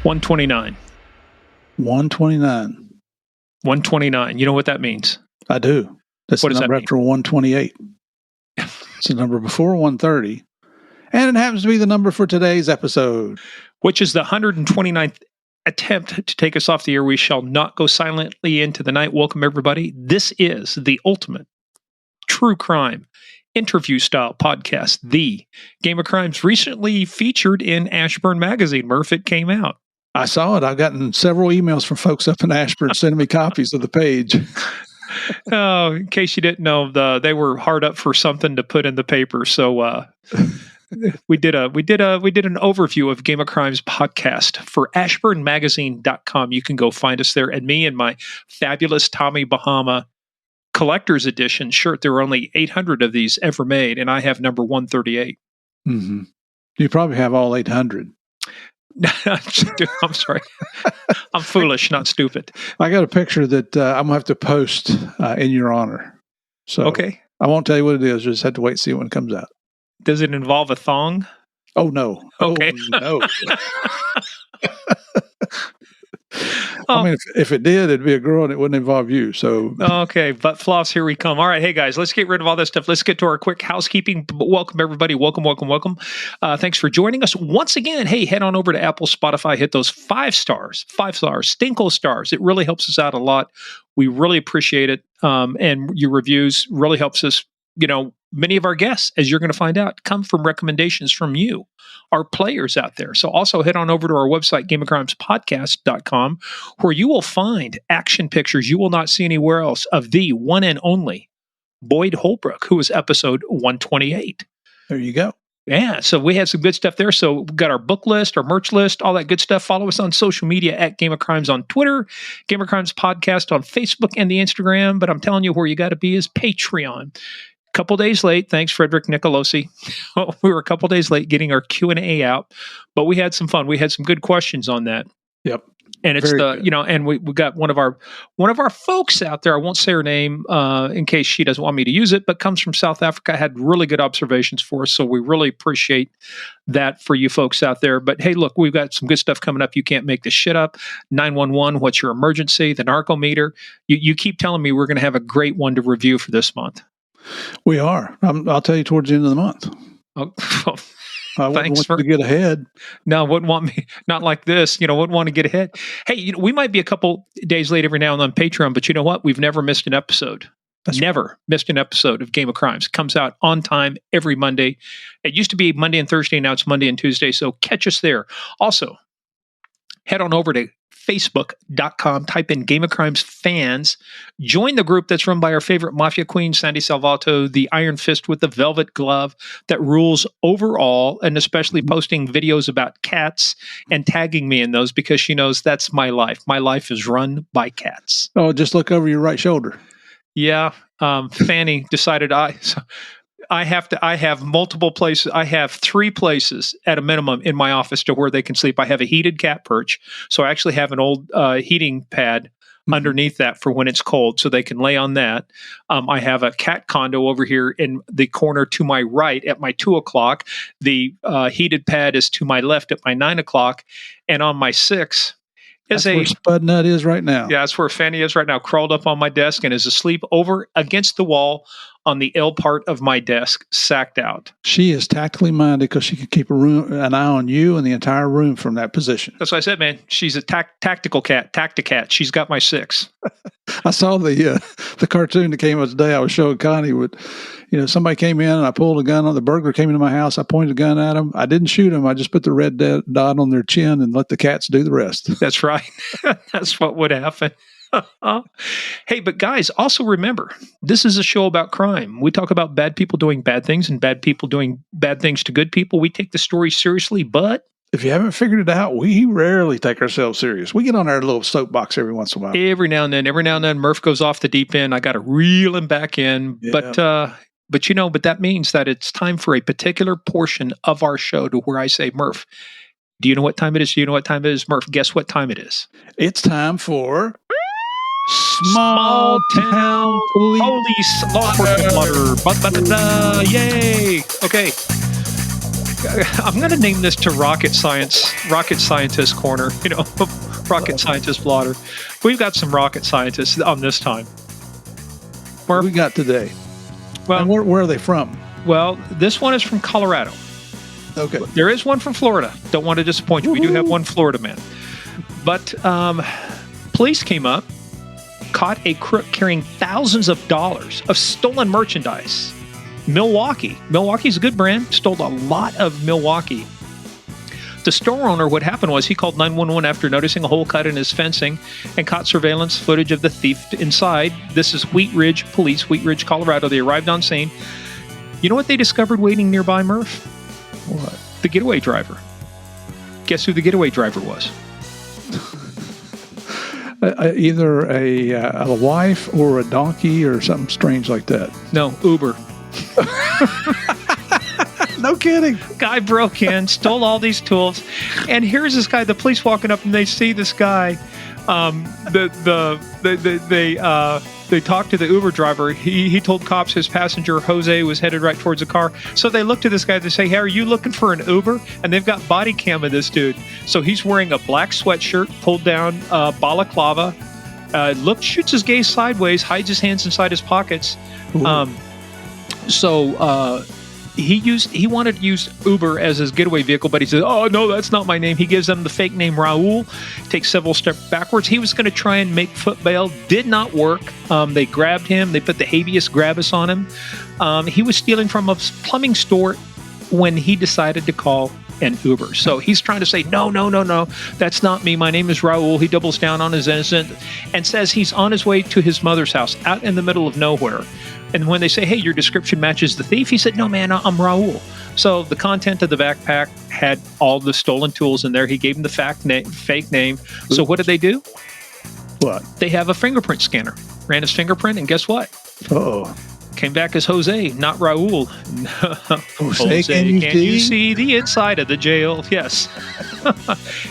129. 129. 129. You know what that means? I do. That's What the does that number mean? after 128. It's the number before 130. And it happens to be the number for today's episode. Which is the 129th attempt to take us off the air. We shall not go silently into the night. Welcome, everybody. This is the ultimate true crime interview-style podcast, The Game of Crimes, recently featured in Ashburn Magazine. Murph, it came out. I saw it. I've gotten several emails from folks up in Ashburn sending me copies of the page. Oh, in case you didn't know, they were hard up for something to put in the paper. So we did an overview of Game of Crimes podcast for ashburnmagazine.com. You can go find us there. And me and my fabulous Tommy Bahama collector's edition shirt. There were only 800 of these ever made, and I have number 138. Mm-hmm. You probably have all 800. I'm sorry. I'm foolish, not stupid. I got a picture that I'm going to have to post in your honor. So okay. I won't tell you what it is. Just have to wait and see when it comes out. Does it involve a thong? Oh, no. Okay. Oh, no. I mean, if it did, it'd be a girl and it wouldn't involve you. So okay, butt floss, here we come. All right, hey guys, let's get rid of all this stuff. Let's get to our quick housekeeping. Welcome everybody. Welcome. Thanks for joining us once again. Hey, head on over to Apple, Spotify, hit those 5 stars, Stinko stars. It really helps us out a lot. We really appreciate it. And your reviews really helps us. Many of our guests, as you're going to find out, come from recommendations from you, our players out there. So also head on over to our website, gameofcrimespodcast.com, where you will find action pictures you will not see anywhere else of the one and only Boyd Holbrook, who is episode 128. There you go. Yeah, so we had some good stuff there. So we've got our book list, our merch list, all that good stuff. Follow us on social media at Game of Crimes on Twitter, Game of Crimes Podcast on Facebook and the Instagram. But I'm telling you, where you got to be is Patreon. Couple days late. Thanks, Frederick Nicolosi. We were a couple days late getting our Q&A out, but we had some fun. We had some good questions on that. Yep. And it's and we got one of our folks out there. I won't say her name in case she doesn't want me to use it, but comes from South Africa, had really good observations for us. So we really appreciate that for you folks out there. But hey, look, we've got some good stuff coming up. You can't make this shit up. 911, what's your emergency? The narcometer. You keep telling me we're going to have a great one to review for this month. We are. I'll tell you towards the end of the month. Oh, I wouldn't want you to get ahead. No, wouldn't want me. Not like this. Wouldn't want to get ahead. Hey, we might be a couple days late every now and then on Patreon, but you know what? We've never missed an episode. Missed an episode of Game of Crimes. Comes out on time every Monday. It used to be Monday and Thursday. Now it's Monday and Tuesday. So catch us there. Also, head on over to Facebook.com, type in Game of Crimes fans, join the group that's run by our favorite Mafia Queen, Sandy Salvato, the Iron Fist with the velvet glove that rules overall, and especially posting videos about cats and tagging me in those because she knows that's my life. My life is run by cats. Oh, just look over your right shoulder. Yeah. Fanny decided I have multiple places. I have 3 places at a minimum in my office to where they can sleep. I have a heated cat perch. So I actually have an old heating pad underneath that for when it's cold so they can lay on that. I have a cat condo over here in the corner to my right at my 2:00. The heated pad is to my left at my 9:00. And on my 6 is where Spud Nut is right now. Yeah, that's where Fanny is right now, crawled up on my desk and is asleep over against the wall on the L part of my desk, sacked out. She is tactically minded because she can keep an eye on you and the entire room from that position. That's what I said, man. She's a tactical cat, tacticat. She's got my 6. I saw the cartoon that came out today. I was showing Connie with, somebody came in and I pulled a gun on the burglar came into my house. I pointed a gun at him. I didn't shoot him. I just put the red dot on their chin and let the cats do the rest. That's right. That's what would happen. Hey, but guys, also remember, this is a show about crime. We talk about bad people doing bad things and bad people doing bad things to good people. We take the story seriously, but if you haven't figured it out, we rarely take ourselves serious. We get on our little soapbox every once in a while. Every now and then, Murph goes off the deep end. I got to reel him back in. Yeah. But that means that it's time for a particular portion of our show to where I say, Murph, do you know what time it is? Do you know what time it is? Murph, guess what time it is? It's time for Small Town Police Law Enforcement Water. Yay! Okay. I'm going to name this to Rocket Scientist Corner, Rocket Scientist Blotter. We've got some rocket scientists on this time. What we got today? Well, and where are they from? Well, this one is from Colorado. Okay. There is one from Florida. Don't want to disappoint you. We do have one Florida man. But police came up, caught a crook carrying thousands of dollars of stolen merchandise. Milwaukee's a good brand. Stole a lot of Milwaukee. The store owner, what happened was he called 911 after noticing a hole cut in his fencing and caught surveillance footage of the thief inside. This is Wheat Ridge Police, Wheat Ridge, Colorado. They arrived on scene. You know what they discovered waiting nearby, Murph? What? The getaway driver. Guess who the getaway driver was? Either a wife or a donkey or something strange like that. No, Uber. No kidding. Guy broke in, stole all these tools, and here's this guy. The police walking up, and they see this guy. They talked to the Uber driver. He told cops his passenger Jose was headed right towards the car. So they look to this guy. They say, "Hey, are you looking for an Uber?" And they've got body cam of this dude. So he's wearing a black sweatshirt, pulled down balaclava. Shoots his gaze sideways, hides his hands inside his pockets. He wanted to use Uber as his getaway vehicle, but he said, "Oh, no, that's not my name." He gives them the fake name Raul, takes several steps backwards. He was going to try and make foot bail. Did not work. They grabbed him. They put the habeas corpus on him. He was stealing from a plumbing store when he decided to call an Uber. So he's trying to say, no, that's not me. My name is Raul. He doubles down on his innocence and says he's on his way to his mother's house out in the middle of nowhere. And when they say, "Hey, your description matches the thief," he said, "No, man, I'm Raul." So the content of the backpack had all the stolen tools in there. He gave him the fake name. So what did they do? What? They have a fingerprint scanner. Ran his fingerprint, and guess what? Uh-oh. Came back as Jose, not Raul. Jose, can you see the inside of the jail? Yes.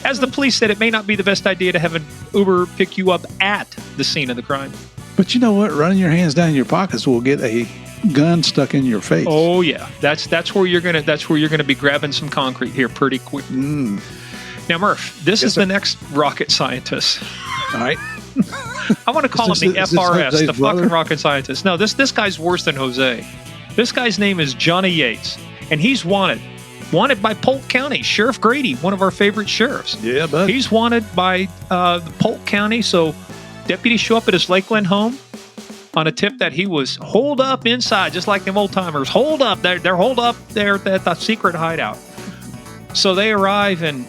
As the police said, it may not be the best idea to have an Uber pick you up at the scene of the crime. But you know what? Running your hands down your pockets will get a gun stuck in your face. Oh yeah, that's where you're gonna be grabbing some concrete here pretty quick. Now, Murph, this is the next rocket scientist. All right. I want to call him the FRS, the fucking rocket scientist. No, this guy's worse than Jose. This guy's name is Johnny Yates, and he's wanted by Polk County. Sheriff Grady, one of our favorite sheriffs. Yeah, but he's wanted by the Polk County. So deputies show up at his Lakeland home on a tip that he was holed up inside, just like them old timers. Holed up. They're holed up there at the secret hideout. So they arrive, and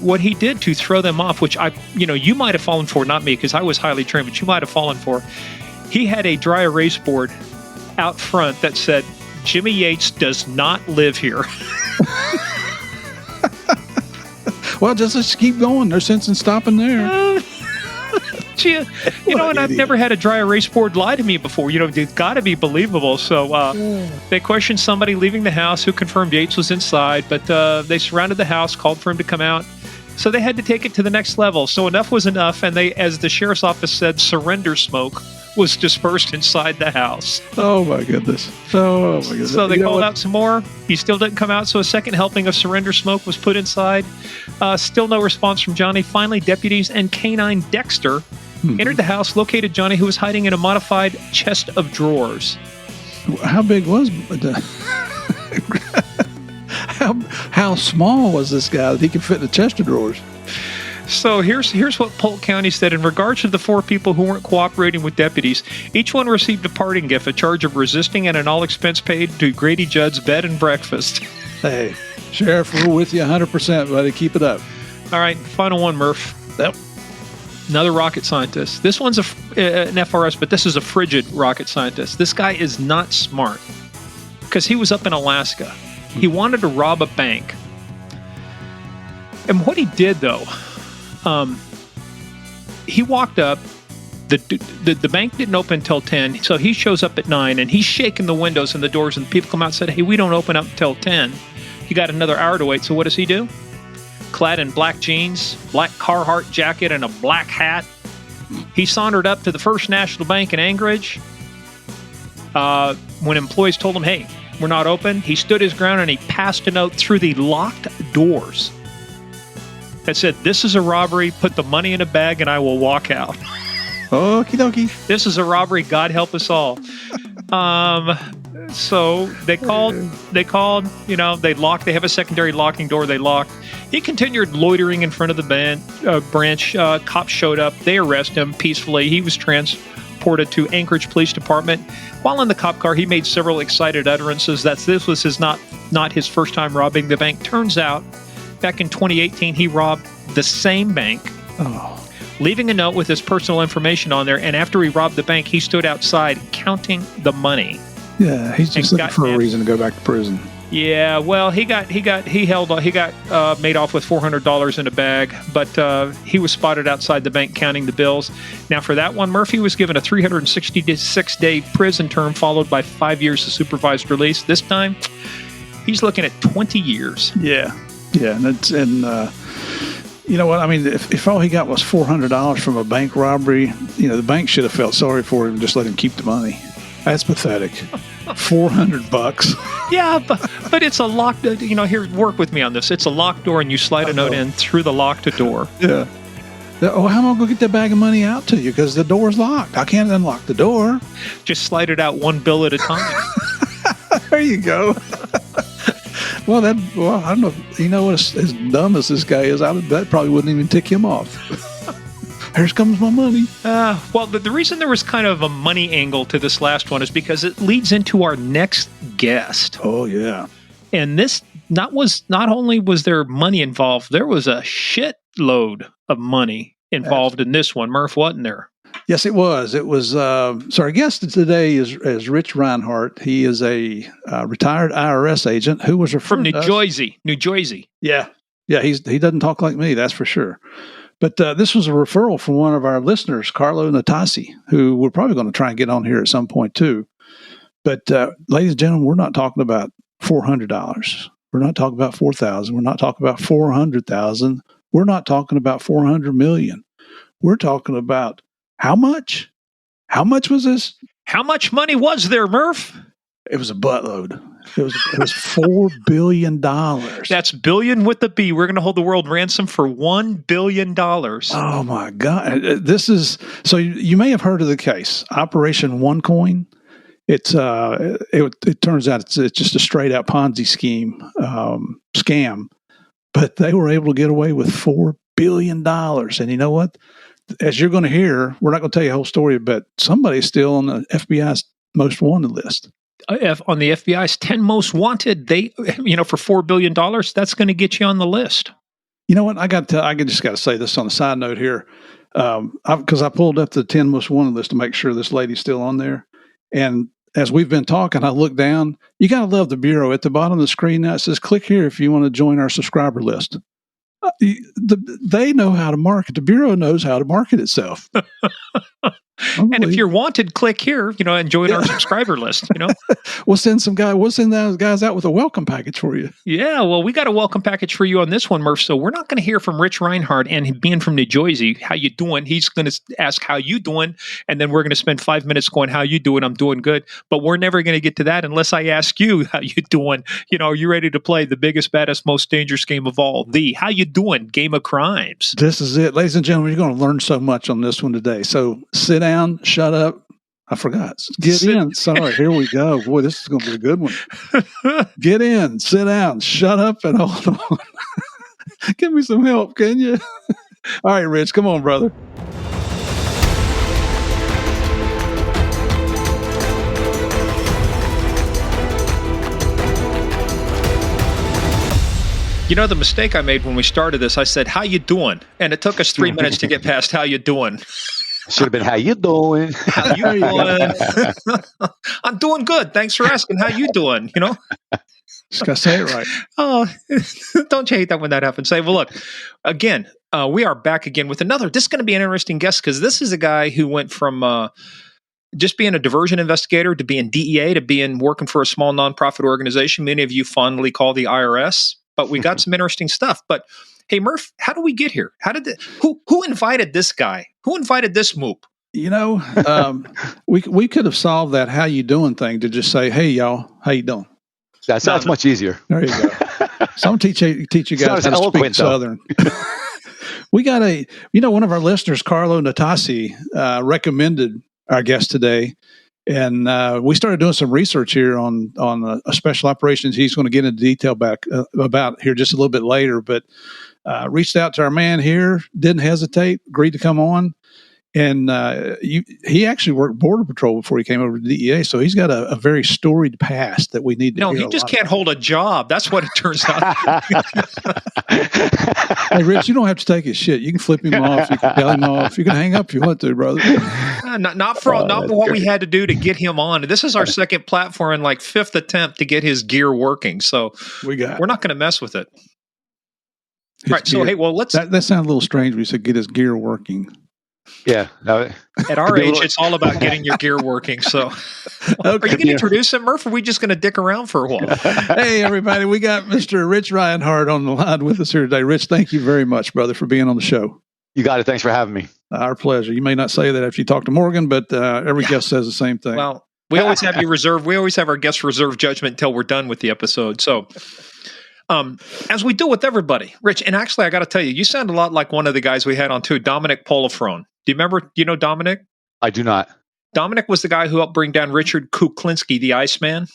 what he did to throw them off, which you might have fallen for, not me, because I was highly trained, but you might have fallen for. He had a dry erase board out front that said, "Jimmy Yates does not live here." Well, just let's keep going. There's sense in stopping there. And I've never had a dry erase board lie to me before. It's got to be believable. So they questioned somebody leaving the house who confirmed Yates was inside, but they surrounded the house, called for him to come out. So they had to take it to the next level. So enough was enough, and they, as the sheriff's office said, surrender smoke was dispersed inside the house. Oh my goodness. So they called out some more. He still didn't come out, so a second helping of surrender smoke was put inside. Still no response from Johnny. Finally, deputies and Canine Dexter entered the house, located Johnny, who was hiding in a modified chest of drawers. How big was how small was this guy that he could fit in a chest of drawers? So here's what Polk County said. In regards to the 4 people who weren't cooperating with deputies, each one received a parting gift, a charge of resisting and an all-expense paid to Grady Judd's bed and breakfast. Hey, Sheriff, we're with you 100%, buddy. Keep it up. All right, final one, Murph. Yep. Another rocket scientist. This one's an FRS, but this is a frigid rocket scientist. This guy is not smart because he was up in Alaska. He wanted to rob a bank. And what he did, though, he walked up. The bank didn't open until 10, so he shows up at 9, and he's shaking the windows and the doors, and people come out and said, "Hey, we don't open up until 10. You got another hour to wait." So what does he do? Clad in black jeans, black Carhartt jacket, and a black hat, he sauntered up to the First National Bank in Anchorage. When employees told him, "Hey, were not open. He stood his ground and he passed a note through the locked doors that said, "This is a robbery. Put the money in a bag and I will walk out." Okie dokie. This is a robbery. God help us all. So they called, they locked, they have a secondary locking door. They locked. He continued loitering in front of the branch. Cops showed up. They arrested him peacefully. He was transported to Anchorage Police Department. While in the cop car, he made several excited utterances that this was not his first time robbing the bank. Turns out, back in 2018, he robbed the same bank. Leaving a note with his personal information on there. And after he robbed the bank, he stood outside counting the money. Yeah, he's just looking for a reason to go back to prison. Yeah, well, he got made off with $400 in a bag, but he was spotted outside the bank counting the bills. Now, for that one, Murphy was given a 366-day prison term, followed by 5 years of supervised release. This time, he's looking at 20 years. Yeah, and you know what? I mean, if all he got was $400 from a bank robbery, the bank should have felt sorry for him and just let him keep the money. That's pathetic. $400. Yeah, but it's a locked. Here, work with me on this. It's a locked door, and you slide a note in through the locked door. Yeah. Oh, how am I going to get that bag of money out to you? Because the door's locked. I can't unlock the door. Just slide it out one bill at a time. There you go. Well, I don't know. As dumb as this guy is, that probably wouldn't even tick him off. Here comes my money. Well, the reason there was kind of a money angle to this last one is because it leads into our next guest. Oh, yeah. And this not only was there money involved, there was a shitload of money involved in this one. Murph, wasn't there? Yes, it was. It was. So our guest today is Rich Reinhardt. He is a retired IRS agent who was from New Jersey. New Jersey. Yeah. He doesn't talk like me, that's for sure. But this was a referral from one of our listeners, Carlo Natasi, who we're probably going to try and get on here at some point too. But ladies and gentlemen, we're not talking about $400. We're not talking about $4,000. We're not talking about $400,000. We're not talking about $400 million. We're talking about how much? How much was this? How much money was there, Murph? It was a buttload. It was $4 billion. That's billion with the B. We're going to hold the world ransom for $1 billion. Oh my God! This is so. You may have heard of the case, Operation OneCoin. It turns out it's just a straight out Ponzi scheme scam, but they were able to get away with $4 billion. And you know what? As you're going to hear, we're not going to tell you the whole story, but somebody's still on the FBI's most wanted list. On the FBI's 10 most wanted, for $4 billion, that's going to get you on the list. You know what? I just got to say this on a side note here, because I pulled up the 10 most wanted list to make sure this lady's still on there. And as we've been talking, I look down. You got to love the Bureau. At the bottom of the screen now, it says, click here if you want to join our subscriber list. They know how to market. The Bureau knows how to market itself. And if you're wanted, click here, and join our subscriber list, We'll send those guys out with a welcome package for you. Yeah, well, we got a welcome package for you on this one, Murph. So we're not going to hear from Rich Reinhardt, and being from New Jersey, how you doing? He's going to ask how you doing, and then we're going to spend 5 minutes going, how you doing? I'm doing good. But we're never going to get to that unless I ask you how you doing. Are you ready to play the biggest, baddest, most dangerous game of all, the How You Doing Game of Crimes? This is it. Ladies and gentlemen, you're going to learn so much on this one today. So sit down, shut up. I forgot. Get in. Sorry, here we go. Boy, this is going to be a good one. Get in, sit down, shut up, and hold on. Give me some help, can you? All right, Rich, come on, brother. The mistake I made when we started this, I said, how you doing? And it took us 3 minutes to get past how you doing. Should have been, how you doing? How you doing? I'm doing good. Thanks for asking. How you doing? Just got to say it right. Oh, don't you hate that when that happens? Say, well, look, again, we are back again with another. This is going to be an interesting guest because this is a guy who went from just being a diversion investigator to being DEA to being working for a small nonprofit organization. Many of you fondly call the IRS, but we got some interesting stuff. But hey, Murph, how do we get here? Who invited this guy? Who invited this moop? We could have solved that how you doing thing to just say, hey, y'all, how you doing? That's much easier. There you go. So I'm gonna teach you guys how to speak Southern. We got one of our listeners, Carlo Natasi, recommended our guest today. And we started doing some research here on a special operations he's going to get into detail about here just a little bit later. But reached out to our man here, didn't hesitate, agreed to come on. And he actually worked Border Patrol before he came over to DEA. So he's got a very storied past that we need to hear. No, he just can't hold a job. That's what it turns out. Hey, Rich, you don't have to take his shit. You can flip him off. You can tell him off. You can hang up if you want to, brother. Not for what we had to do to get him on. This is our second platform and like fifth attempt to get his gear working. So we're not going to mess with it. Right. Gear. So, hey, well, let's. That sounded a little strange when you said get his gear working. Yeah. No, at our age, it's all about getting your gear working. So, are you going to introduce him, Murph? Or are we just going to dick around for a while? Hey, everybody. We got Mr. Rich Reinhardt on the line with us here today. Rich, thank you very much, brother, for being on the show. You got it. Thanks for having me. Our pleasure. You may not say that after you talk to Morgan, but every guest says the same thing. Well, we always have you reserve. We always have our guests reserve judgment until we're done with the episode. So, as we do with everybody, Rich, and actually, I got to tell you, you sound a lot like one of the guys we had on too, Dominic Polifrone. Do you remember? You know Dominic? I do not. Dominic was the guy who helped bring down Richard Kuklinski, the Iceman.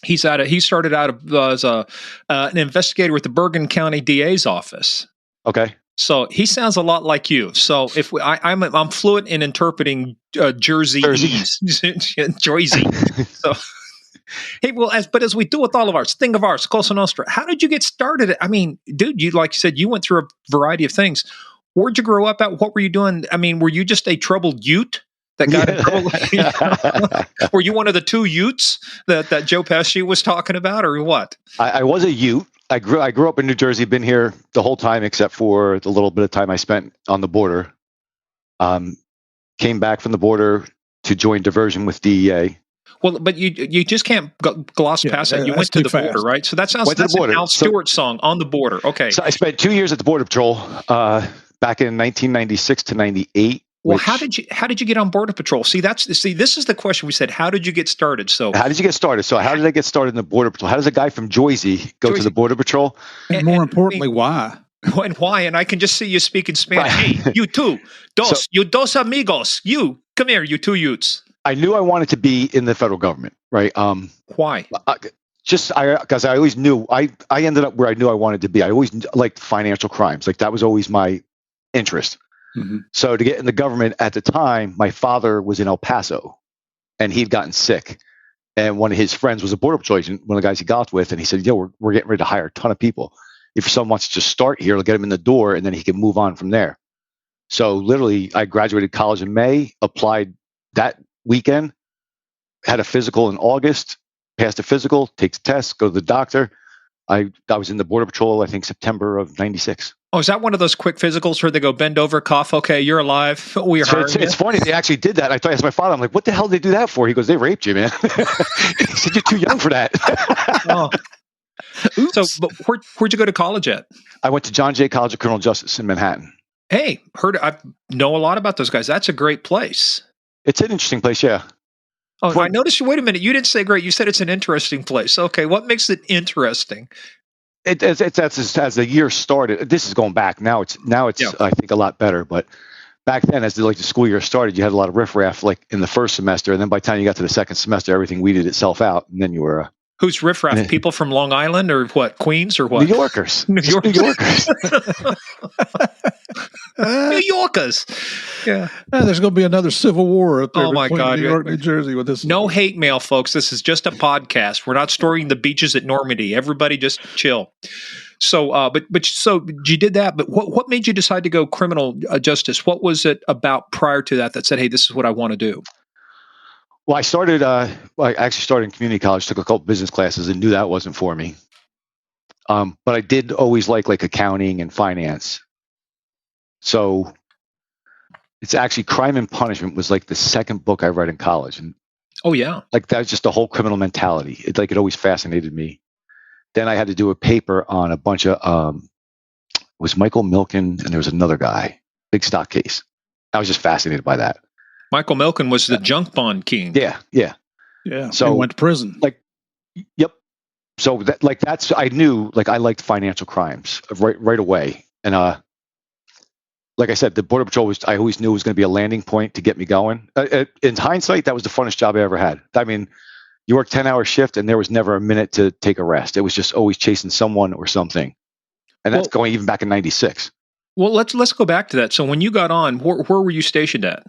He started out as an investigator with the Bergen County DA's office. Okay. So he sounds a lot like you. So if I'm fluent in interpreting Jerseyese. So, hey, well, as we do with all of ours, thing of ours, Cosa Nostra. How did you get started? I mean, dude, like you said, you went through a variety of things. Where'd you grow up at? What were you doing? I mean, were you just a troubled Ute that got in trouble? Were you one of the two Utes that Joe Pesci was talking about, or what? I was a Ute. I grew up in New Jersey, been here the whole time except for the little bit of time I spent on the border. Came back from the border to join diversion with DEA. Well, but you just can't gloss past that. You went to the border, right? So that's an Al Stewart song, On the Border. Okay. So I spent 2 years at the Border Patrol back in 1996 to 98. Well, how did you get on Border Patrol? See, this is the question we said. How did you get started? So how did you get started? So how did I get started in the Border Patrol? How does a guy from Jersey go to the Border Patrol? And more importantly, why? And why? And I can just see you speaking Spanish. Right. Hey, you two, you dos amigos. You come here, you two Utes. I knew I wanted to be in the federal government, right? Why? Because I always knew I ended up where I knew I wanted to be. I always liked financial crimes. Like that was always my interest. Mm-hmm. So to get in the government at the time, my father was in El Paso and he'd gotten sick. And one of his friends was a Border Patrol agent, one of the guys he got with. And he said, we're getting ready to hire a ton of people. If someone wants to just start here, it'll get him in the door and then he can move on from there. So literally, I graduated college in May, applied that weekend, had a physical in August, passed a physical, takes a test, go to the doctor. I was in the Border Patrol, I think September of 96. Oh, is that one of those quick physicals where they go bend over, cough? Okay, you're alive. It's funny. They actually did that. I asked my father, I'm like, what the hell did they do that for? He goes, they raped you, man. He said, you're too young for that. Oh. So, but where'd you go to college at? I went to John Jay College of Criminal Justice in Manhattan. Hey, I know a lot about those guys. That's a great place. It's an interesting place, yeah. Oh, I noticed. Wait a minute. You didn't say great. You said it's an interesting place. Okay, what makes it interesting? It's as the year started. This is going back. Now it's I think a lot better. But back then, as the school year started, you had a lot of riffraff like in the first semester, and then by the time you got to the second semester, everything weeded itself out, and then you were. Who's riffraff? People from Long Island or what? Queens or what? New Yorkers. New Yorkers. New Yorkers. Yeah. There's going to be another civil war up there. Oh my God. New York, New Jersey with this. No hate mail, folks. This is just a podcast. We're not storing the beaches at Normandy. Everybody just chill. So, so you did that, but what made you decide to go criminal justice? What was it about prior to that said, hey, this is what I want to do? Well, I actually started in community college, took a couple business classes and knew that wasn't for me. But I did always like accounting and finance. So it's actually Crime and Punishment was like the second book I read in college. And oh yeah. Like that was just the whole criminal mentality. It always fascinated me. Then I had to do a paper on a bunch of, was Michael Milken and there was another guy, big stock case. I was just fascinated by that. Michael Milken was the junk bond king. Yeah. So he went to prison. Yep. So I knew like I liked financial crimes right away. And like I said, the Border Patrol I always knew was going to be a landing point to get me going. In hindsight, that was the funnest job I ever had. I mean, you work 10-hour shift and there was never a minute to take a rest. It was just always chasing someone or something. And that's going even back in 96. Well, let's go back to that. So when you got on, where were you stationed at?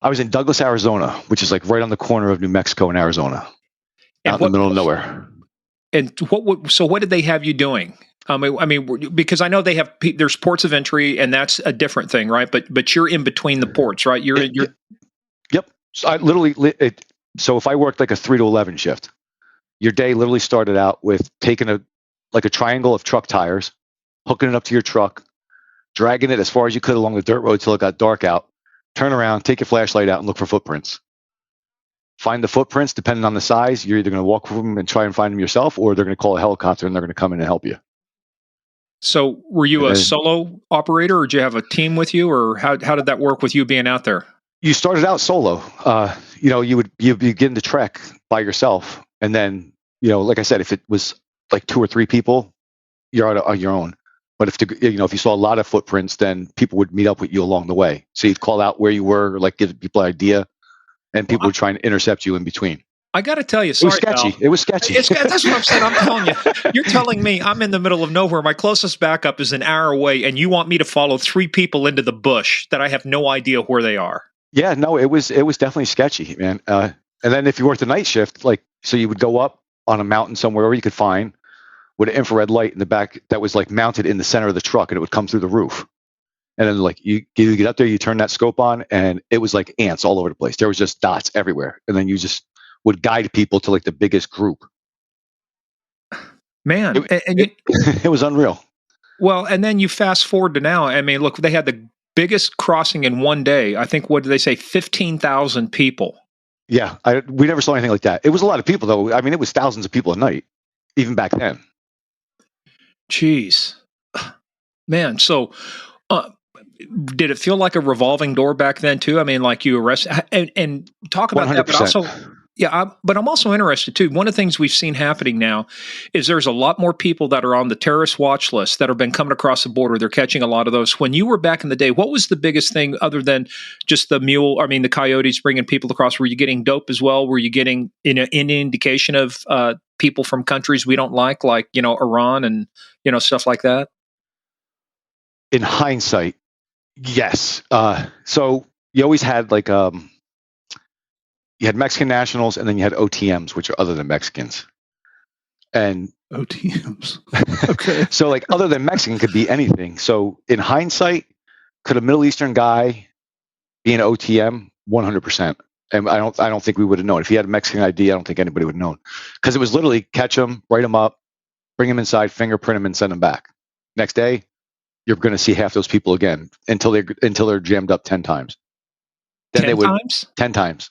I was in Douglas, Arizona, which is like right on the corner of New Mexico and Arizona, out in the middle of nowhere. And what did they have you doing? I mean, because I know there's ports of entry, and that's a different thing, right? But you're in between the ports, right? Yep. So so if I worked like a 3 to 11 shift, your day literally started out with taking a triangle of truck tires, hooking it up to your truck, dragging it as far as you could along the dirt road till it got dark out, turn around, take your flashlight out and look for footprints. Find the footprints, depending on the size, you're either going to walk with them and try and find them yourself, or they're going to call a helicopter and they're going to come in and help you. So were you a solo operator, or did you have a team with you, or how did that work with you being out there? You started out solo. You'd begin to trek by yourself. And then, like I said, if it was like 2 or 3 people, you're on your own. But if you saw a lot of footprints, then people would meet up with you along the way. So you'd call out where you were, like give people an idea, and people would try and intercept you in between. I got to tell you, sorry, it was sketchy. That's what I'm saying. I'm telling you, you're telling me I'm in the middle of nowhere. My closest backup is an hour away, and you want me to follow 3 people into the bush that I have no idea where they are. Yeah, no, it was definitely sketchy, man. And then if you worked the night shift, so you would go up on a mountain somewhere where you could find with an infrared light in the back that was like mounted in the center of the truck, and it would come through the roof. And then you get up there, you turn that scope on, and it was like ants all over the place. There was just dots everywhere, and then you just would guide people to like the biggest group. Man, it was unreal. Well, and then you fast forward to now. I mean, look, they had the biggest crossing in one day. I think, what did they say, 15,000 people? Yeah, we never saw anything like that. It was a lot of people, though. I mean, it was thousands of people a night, even back then. Jeez, man. So, did it feel like a revolving door back then too? I mean, like you arrested and talk about 100%. That, but also, but I'm also interested too. One of the things we've seen happening now is there's a lot more people that are on the terrorist watch list that have been coming across the border. They're catching a lot of those. When you were back in the day, what was the biggest thing other than just the coyotes bringing people across? Were you getting dope as well? Were you getting any indication of people from countries we don't like Iran and stuff like that? In hindsight, yes. So you always had you had Mexican nationals, and then you had OTMs, which are other than Mexicans. And OTMs. Okay. So other than Mexican could be anything. So in hindsight, could a Middle Eastern guy be an OTM? 100%. And I don't think we would have known. If he had a Mexican ID, I don't think anybody would have known. Because it was literally catch him, write him up, bring him inside, fingerprint him, and send him back. Next day, you're going to see half those people again until they're jammed up 10 times. Then 10 times? 10 times.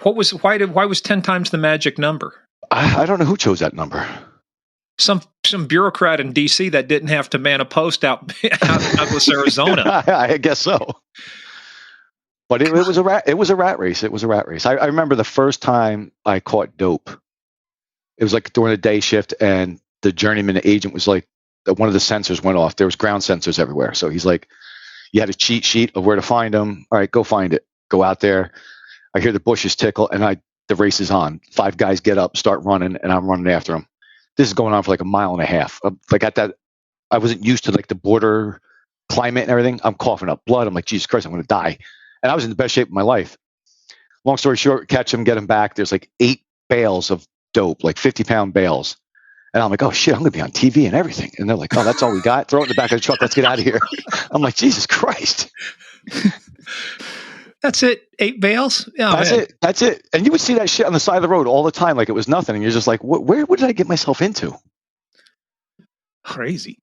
Why was 10 times the magic number? I don't know who chose that number. Some bureaucrat in D.C. that didn't have to man a post out in Douglas, Arizona. I guess so. But it was a rat race. It was a rat race. I remember the first time I caught dope. It was like during a day shift, and the journeyman agent was like, one of the sensors went off. There was ground sensors everywhere. So he's like, you had a cheat sheet of where to find them. All right, go find it. Go out there. I hear the bushes tickle, and the race is on. 5 guys get up, start running, and I'm running after them. This is going on for like a mile and a half. At that, I wasn't used to the border climate and everything. I'm coughing up blood. I'm like, Jesus Christ, I'm going to die. And I was in the best shape of my life. Long story short, catch them, get them back. There's 8 bales of dope, 50-pound bales. And I'm like, oh shit, I'm going to be on TV and everything. And they're like, oh, that's all we got? Throw it in the back of the truck. Let's get out of here. I'm like, Jesus Christ. That's it? 8 bales? Oh, That's it. And you would see that shit on the side of the road all the time like it was nothing. And you're just like, what did I get myself into? Crazy.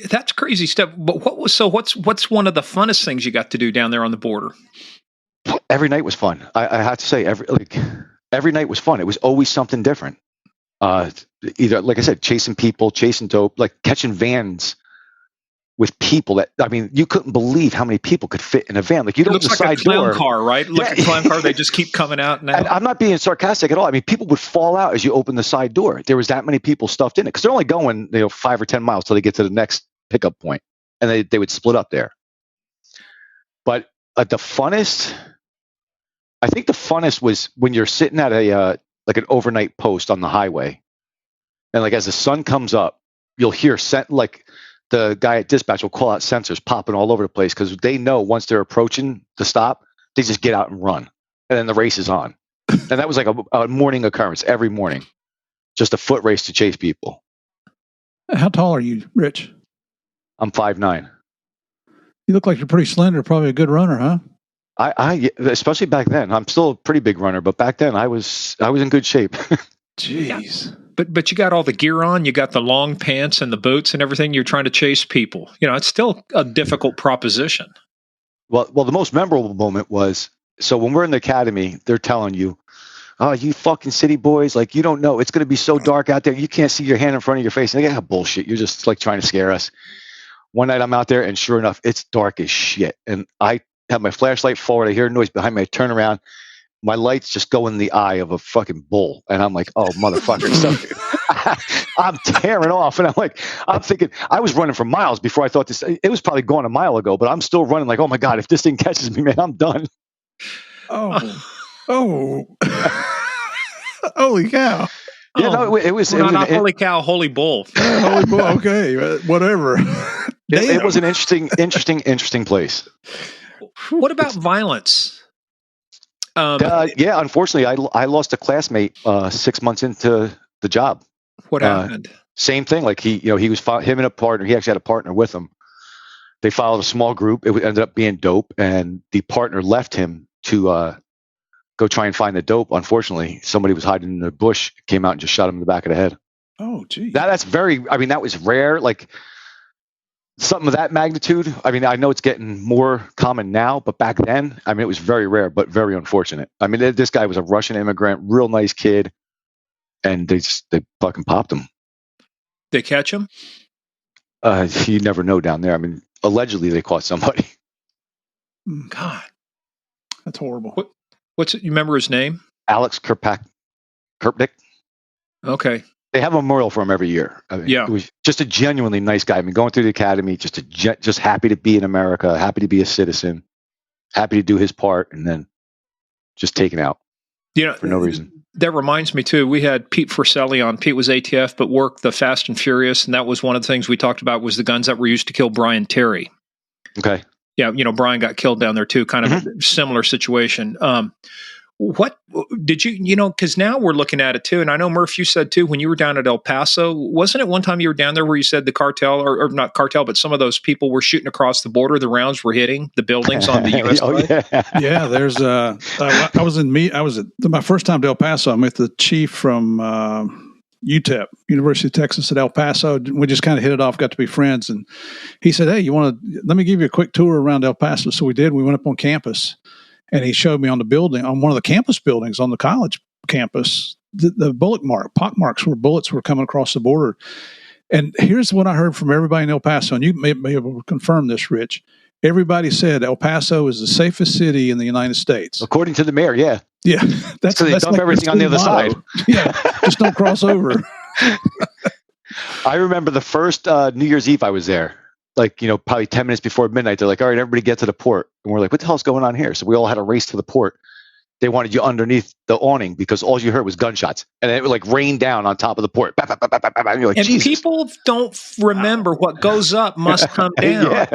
That's crazy stuff. But what's one of the funnest things you got to do down there on the border? Every night was fun. I have to say, every night was fun. It was always something different. Either, like I said, chasing people, chasing dope, catching vans with people that, I mean, you couldn't believe how many people could fit in a van. Like, you don't looks open the like side a clown door. car, right? Like a clown car. They just keep coming out now. And I'm not being sarcastic at all. I mean, people would fall out as you open the side door. There was that many people stuffed in it because they're only going, 5 or 10 miles till they get to the next pickup point, and they would split up there. But I think the funnest was when you're sitting at like an overnight post on the highway, and like as the sun comes up, you'll hear like the guy at dispatch will call out sensors popping all over the place because they know once they're approaching the stop, they just get out and run, and then the race is on. And that was like a morning occurrence every morning, just a foot race to chase people. How tall are you, Rich? I'm 5'9". You look like you're pretty slender, probably a good runner, huh? I especially back then. I'm still a pretty big runner, but back then I was in good shape. Jeez. Yeah. But you got all the gear on, you got the long pants and the boots and everything. You're trying to chase people. It's still a difficult proposition. Well, the most memorable moment was, so when we're in the academy, they're telling you, "Oh, you fucking city boys, like you don't know. It's going to be so dark out there. You can't see your hand in front of your face." And they go, bullshit. You're just like trying to scare us. One night I'm out there, and sure enough, it's dark as shit. And I have my flashlight forward. I hear a noise behind me. I turn around. My lights just go in the eye of a fucking bull. And I'm like, oh, motherfucker. So I'm tearing off. And I'm thinking, I was running for miles before I thought this. It was probably gone a mile ago, but I'm still running like, oh my God, if this thing catches me, man, I'm done. Oh. Holy cow. Yeah, no, it was not holy cow, holy bull. Holy bull. Okay, whatever. It was an interesting place. What about violence? Yeah, unfortunately, I lost a classmate 6 months into the job. What happened? Same thing. Like him and a partner. He actually had a partner with him. They followed a small group. It ended up being dope, and the partner left him to go try and find the dope. Unfortunately, somebody was hiding in the bush, came out and just shot him in the back of the head. Oh, geez. That's very. I mean, that was rare. Like something of that magnitude. I mean, I know it's getting more common now, but back then, I mean, it was very rare, but very unfortunate. I mean, this guy was a Russian immigrant, real nice kid, and they fucking popped him. They catch him? You never know down there. I mean, allegedly they caught somebody. God, that's horrible. You remember his name? Alex Kirpnick. Okay. They have a memorial for him every year. I mean, yeah. It was just a genuinely nice guy. I mean, going through the academy, just happy to be in America, happy to be a citizen, happy to do his part, and then just taken out for no reason. That reminds me, too, we had Pete Forselli on. Pete was ATF, but worked the Fast and Furious, and that was one of the things we talked about was the guns that were used to kill Brian Terry. Okay. Yeah, Brian got killed down there, too, kind of a similar situation. What did because now we're looking at it too. And I know Murph, you said too, when you were down at El Paso, wasn't it one time you were down there where you said the cartel or not cartel, but some of those people were shooting across the border. The rounds were hitting the buildings on the U.S. side. Yeah. There's I was at my first time to El Paso. I met the chief from UTEP, University of Texas at El Paso. We just kind of hit it off, got to be friends. And he said, "Hey, let me give you a quick tour around El Paso." So we did. We went up on campus. And he showed me on the building, on one of the campus buildings on the college campus, the pock marks where bullets were coming across the border. And here's what I heard from everybody in El Paso, and you may be able to confirm this, Rich. Everybody said El Paso is the safest city in the United States. According to the mayor, yeah. Yeah. That's so they dump everything on the other side. Yeah, just don't cross over. I remember the first New Year's Eve I was there. Like, probably 10 minutes before midnight, they're like, all right, everybody get to the port. And we're like, what the hell's going on here? So we all had to race to the port. They wanted you underneath the awning because all you heard was gunshots. And it would like rain down on top of the port. Bah, bah, bah, bah, bah, bah. And you're like, and Jesus. People don't remember what goes up must come down.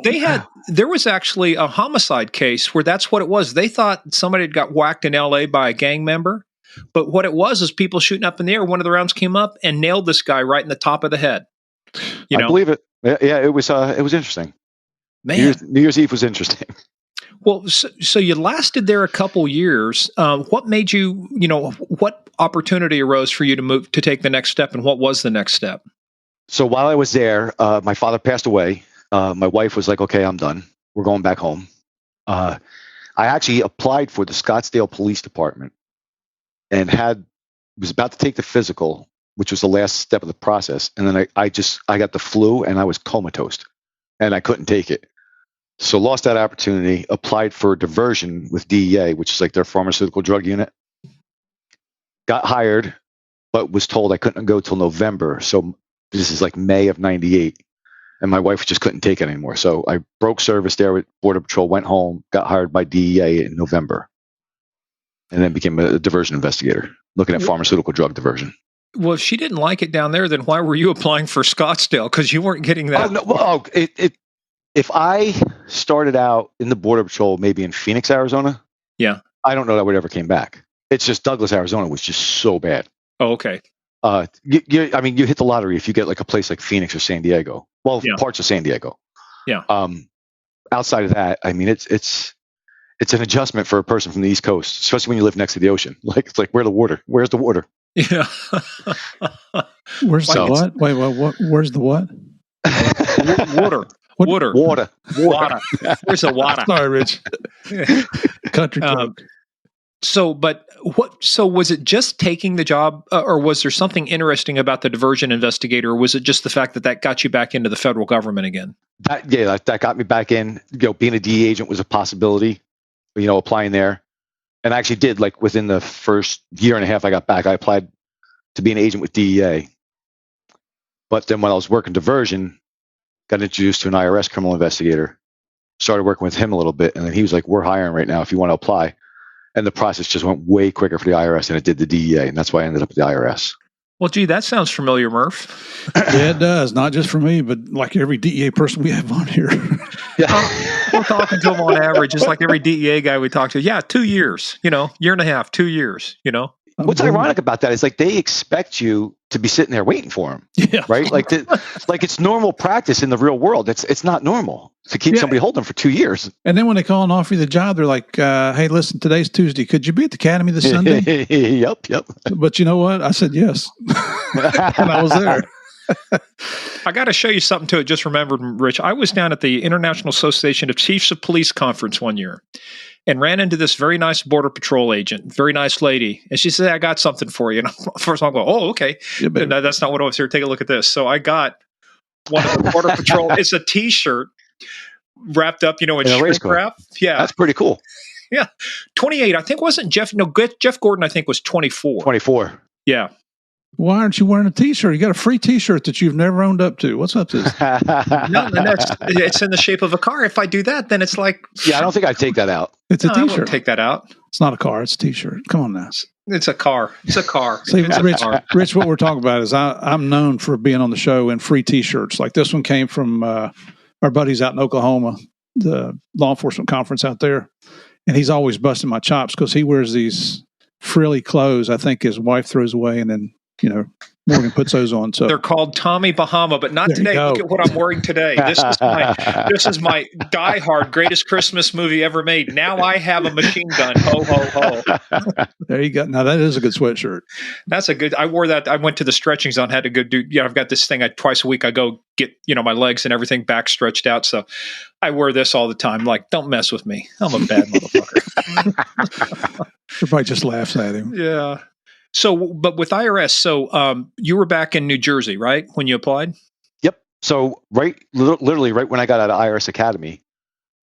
Yeah. There was actually a homicide case where that's what it was. They thought somebody had got whacked in LA by a gang member. But what it was is people shooting up in the air. One of the rounds came up and nailed this guy right in the top of the head. I believe it. Yeah, it was interesting. Man, New Year's Eve was interesting. Well, so you lasted there a couple years. What made you, what opportunity arose for you to take the next step, and what was the next step? So while I was there, my father passed away. My wife was like, "Okay, I'm done. We're going back home." I actually applied for the Scottsdale Police Department and was about to take the physical, which was the last step of the process. And then I got the flu and I was comatose. and I couldn't take it. So lost that opportunity, applied for diversion with DEA, which is like their pharmaceutical drug unit. Got hired, but was told I couldn't go till November. So this is like May of 98. And my wife just couldn't take it anymore. So I broke service there with Border Patrol, went home, got hired by DEA in November, and then became a diversion investigator, looking at pharmaceutical drug diversion. Well, if she didn't like it down there, then why were you applying for Scottsdale? Because you weren't getting that. If I started out in the Border Patrol, maybe in Phoenix, Arizona, yeah, I don't know that I would ever came back. It's just Douglas, Arizona was just so bad. Oh, okay. You hit the lottery if you get like a place like Phoenix or San Diego. Well, parts of San Diego. Yeah. Outside of that, I mean, it's an adjustment for a person from the East Coast, especially when you live next to the ocean. Like it's like, where's the water? Yeah. Where's the what? Wait, what? Where's the what? Water. Water. Where's the water? Sorry, Rich. Country club. So was it just taking the job, or was there something interesting about the diversion investigator? Or was it just the fact that got you back into the federal government again? That got me back in. Being a DEA agent was a possibility. Applying there, and I actually did. Like within the first year and a half, I got back. I applied to be an agent with DEA, but then when I was working diversion, got introduced to an IRS criminal investigator. Started working with him a little bit, and then he was like, "We're hiring right now if you want to apply." And the process just went way quicker for the IRS than it did the DEA. And that's why I ended up at the IRS. Well, gee, that sounds familiar, Murph. Yeah, it does. Not just for me, but like every DEA person we have on here. We're talking to them on average, just like every DEA guy we talk to. Yeah, 2 years, year and a half, 2 years, What's ironic about that is like they expect you to be sitting there waiting for them, right? Like it's normal practice in the real world. It's not normal to keep somebody holding them for 2 years. And then when they call and offer you the job, they're like, "Hey, listen, today's Tuesday. Could you be at the academy this Sunday?" Yep. But you know what? I said yes, and I was there. I got to show you something too. I just remembered, Rich. I was down at the International Association of Chiefs of Police conference one year, and ran into this very nice Border Patrol agent, very nice lady. And she said, "I got something for you." And first I'm going, "Oh, okay." Yeah, no, that's not what I was here. Take a look at this. So I got one of the Border Patrol. It's a T-shirt wrapped up, in shrink wrap. Yeah. That's pretty cool. Yeah. 28. I think wasn't Jeff. No, Jeff Gordon, I think, was 24. 24. Yeah. Why aren't you wearing a T-shirt? You got a free T-shirt that you've never owned up to. What's up to this? No, it's in the shape of a car. If I do that, then it's like... Yeah, I don't think I'd take that out. It's a T-shirt. I wouldn't take that out. It's not a car. It's a T-shirt. Come on now. It's a car. It's a car. See, Rich, what we're talking about is I'm known for being on the show in free T-shirts. Like this one came from our buddies out in Oklahoma, the law enforcement conference out there. And he's always busting my chops because he wears these frilly clothes I think his wife throws away, and then Morgan puts those on. So they're called Tommy Bahama, but not today. Look at what I'm wearing today. This is my Die Hard greatest Christmas movie ever made. Now I have a machine gun. Ho ho ho. There you go. Now that is a good sweatshirt. That's a good. I wore that. I went to the stretching zone. Had to go do. I've got this thing. Twice a week I go get my legs and everything back stretched out. So I wear this all the time. Like, don't mess with me. I'm a bad motherfucker. Everybody just laughs at him. Yeah. So, but with IRS, you were back in New Jersey, right, when you applied? Yep. So literally right when I got out of IRS Academy,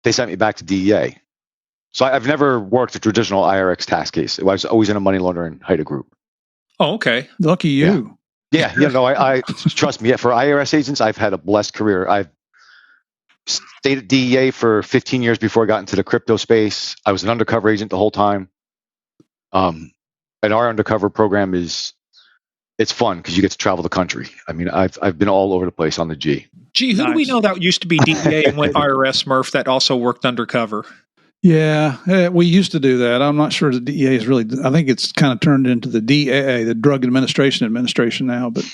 they sent me back to DEA. So I've never worked a traditional IRS tax case. I was always in a money laundering HIDTA group. Oh, okay. Lucky you. Yeah. I trust me. Yeah, for IRS agents, I've had a blessed career. I've stayed at DEA for 15 years before I got into the crypto space. I was an undercover agent the whole time. And our undercover program it's fun because you get to travel the country. I mean, I've been all over the place on the G. Gee, who do we know that used to be DEA and went IRS, Murph, that also worked undercover? Yeah, we used to do that. I'm not sure the DEA is really. I think it's kind of turned into the DAA, the Drug Administration now. But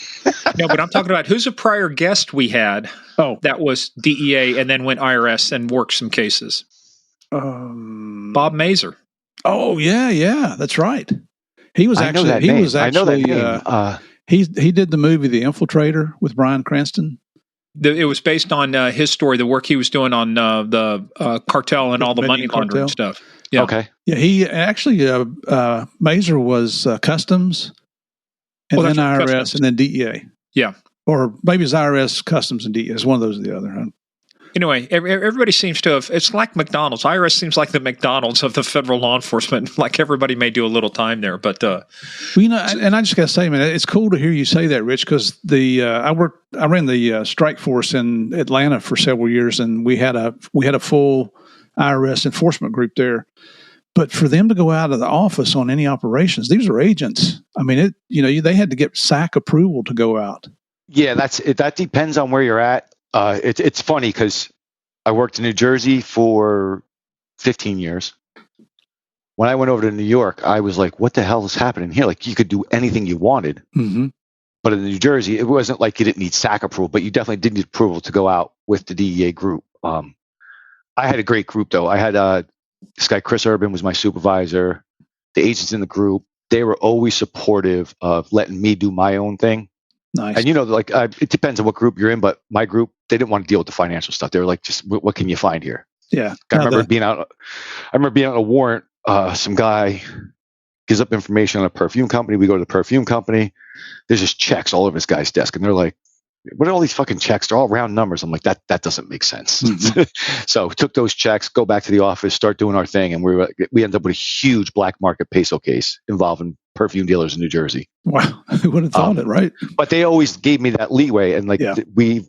no, but I'm talking about who's a prior guest we had. Oh, that was DEA and then went IRS and worked some cases. Bob Mazur. Oh yeah, that's right. He was actually he did the movie The Infiltrator with Bryan Cranston. It was based on his story, the work he was doing on the cartel and all the money laundering stuff. Yeah. Okay. Yeah, he actually Mazur was Customs, and then IRS, Customs. And then DEA. Yeah. Or maybe it's IRS, Customs, and DEA. It's one of those or the other. Anyway, everybody seems to have, it's like McDonald's. IRS seems like the McDonald's of the federal law enforcement. Like everybody may do a little time there, but. Well, and I just got to say, man, it's cool to hear you say that, Rich, because I ran the strike force in Atlanta for several years, and we had a full IRS enforcement group there. But for them to go out of the office on any operations, these are agents. I mean, they had to get SAC approval to go out. Yeah, that depends on where you're at. It's funny because I worked in New Jersey for 15 years. When I went over to New York, I was like, what the hell is happening here? Like, you could do anything you wanted. Mm-hmm. But in New Jersey, it wasn't like you didn't need SAC approval, but you definitely did need approval to go out with the DEA group. I had a great group, though. I had this guy, Chris Urban, was my supervisor. The agents in the group, they were always supportive of letting me do my own thing. Nice. And, it depends on what group you're in, but my group, they didn't want to deal with the financial stuff. They were like, just what can you find here? Yeah. I remember being out on a warrant. Some guy gives up information on a perfume company. We go to the perfume company. There's just checks all over this guy's desk. And they're like, what are all these fucking checks? They're all round numbers. I'm like, that doesn't make sense. Mm-hmm. So took those checks, go back to the office, start doing our thing. And we ended up with a huge black market peso case involving perfume dealers in New Jersey. Wow. Who would have thought it, right? But they always gave me that leeway. And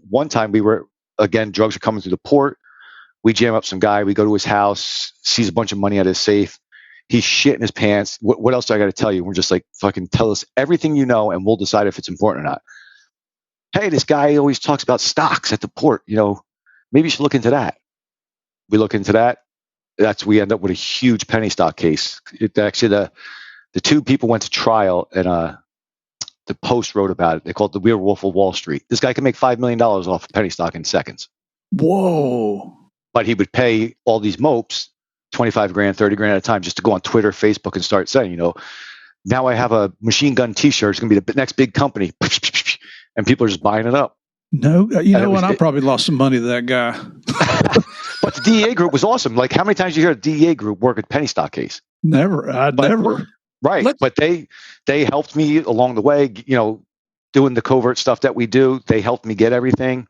one time drugs are coming through the port. We jam up some guy. We go to his house, sees a bunch of money out of his safe. He's shitting his pants. What else do I got to tell you? We're just like, fucking tell us everything you know, and we'll decide if it's important or not. Hey, this guy always talks about stocks at the port. Maybe you should look into that. We look into that. We end up with a huge penny stock case. The two people went to trial, and the Post wrote about it. They called it the Werewolf of Wall Street. This guy can make $5 million off penny stock in seconds. Whoa. But he would pay all these mopes $25,000, $30,000 at a time just to go on Twitter, Facebook, and start saying, now I have a machine gun T-shirt. It's going to be the next big company. And people are just buying it up. No, I probably lost some money to that guy. But the DEA group was awesome. Like, how many times you hear a DEA group work at penny stock case? Never. Never. Right. But they helped me along the way, doing the covert stuff that we do. They helped me get everything.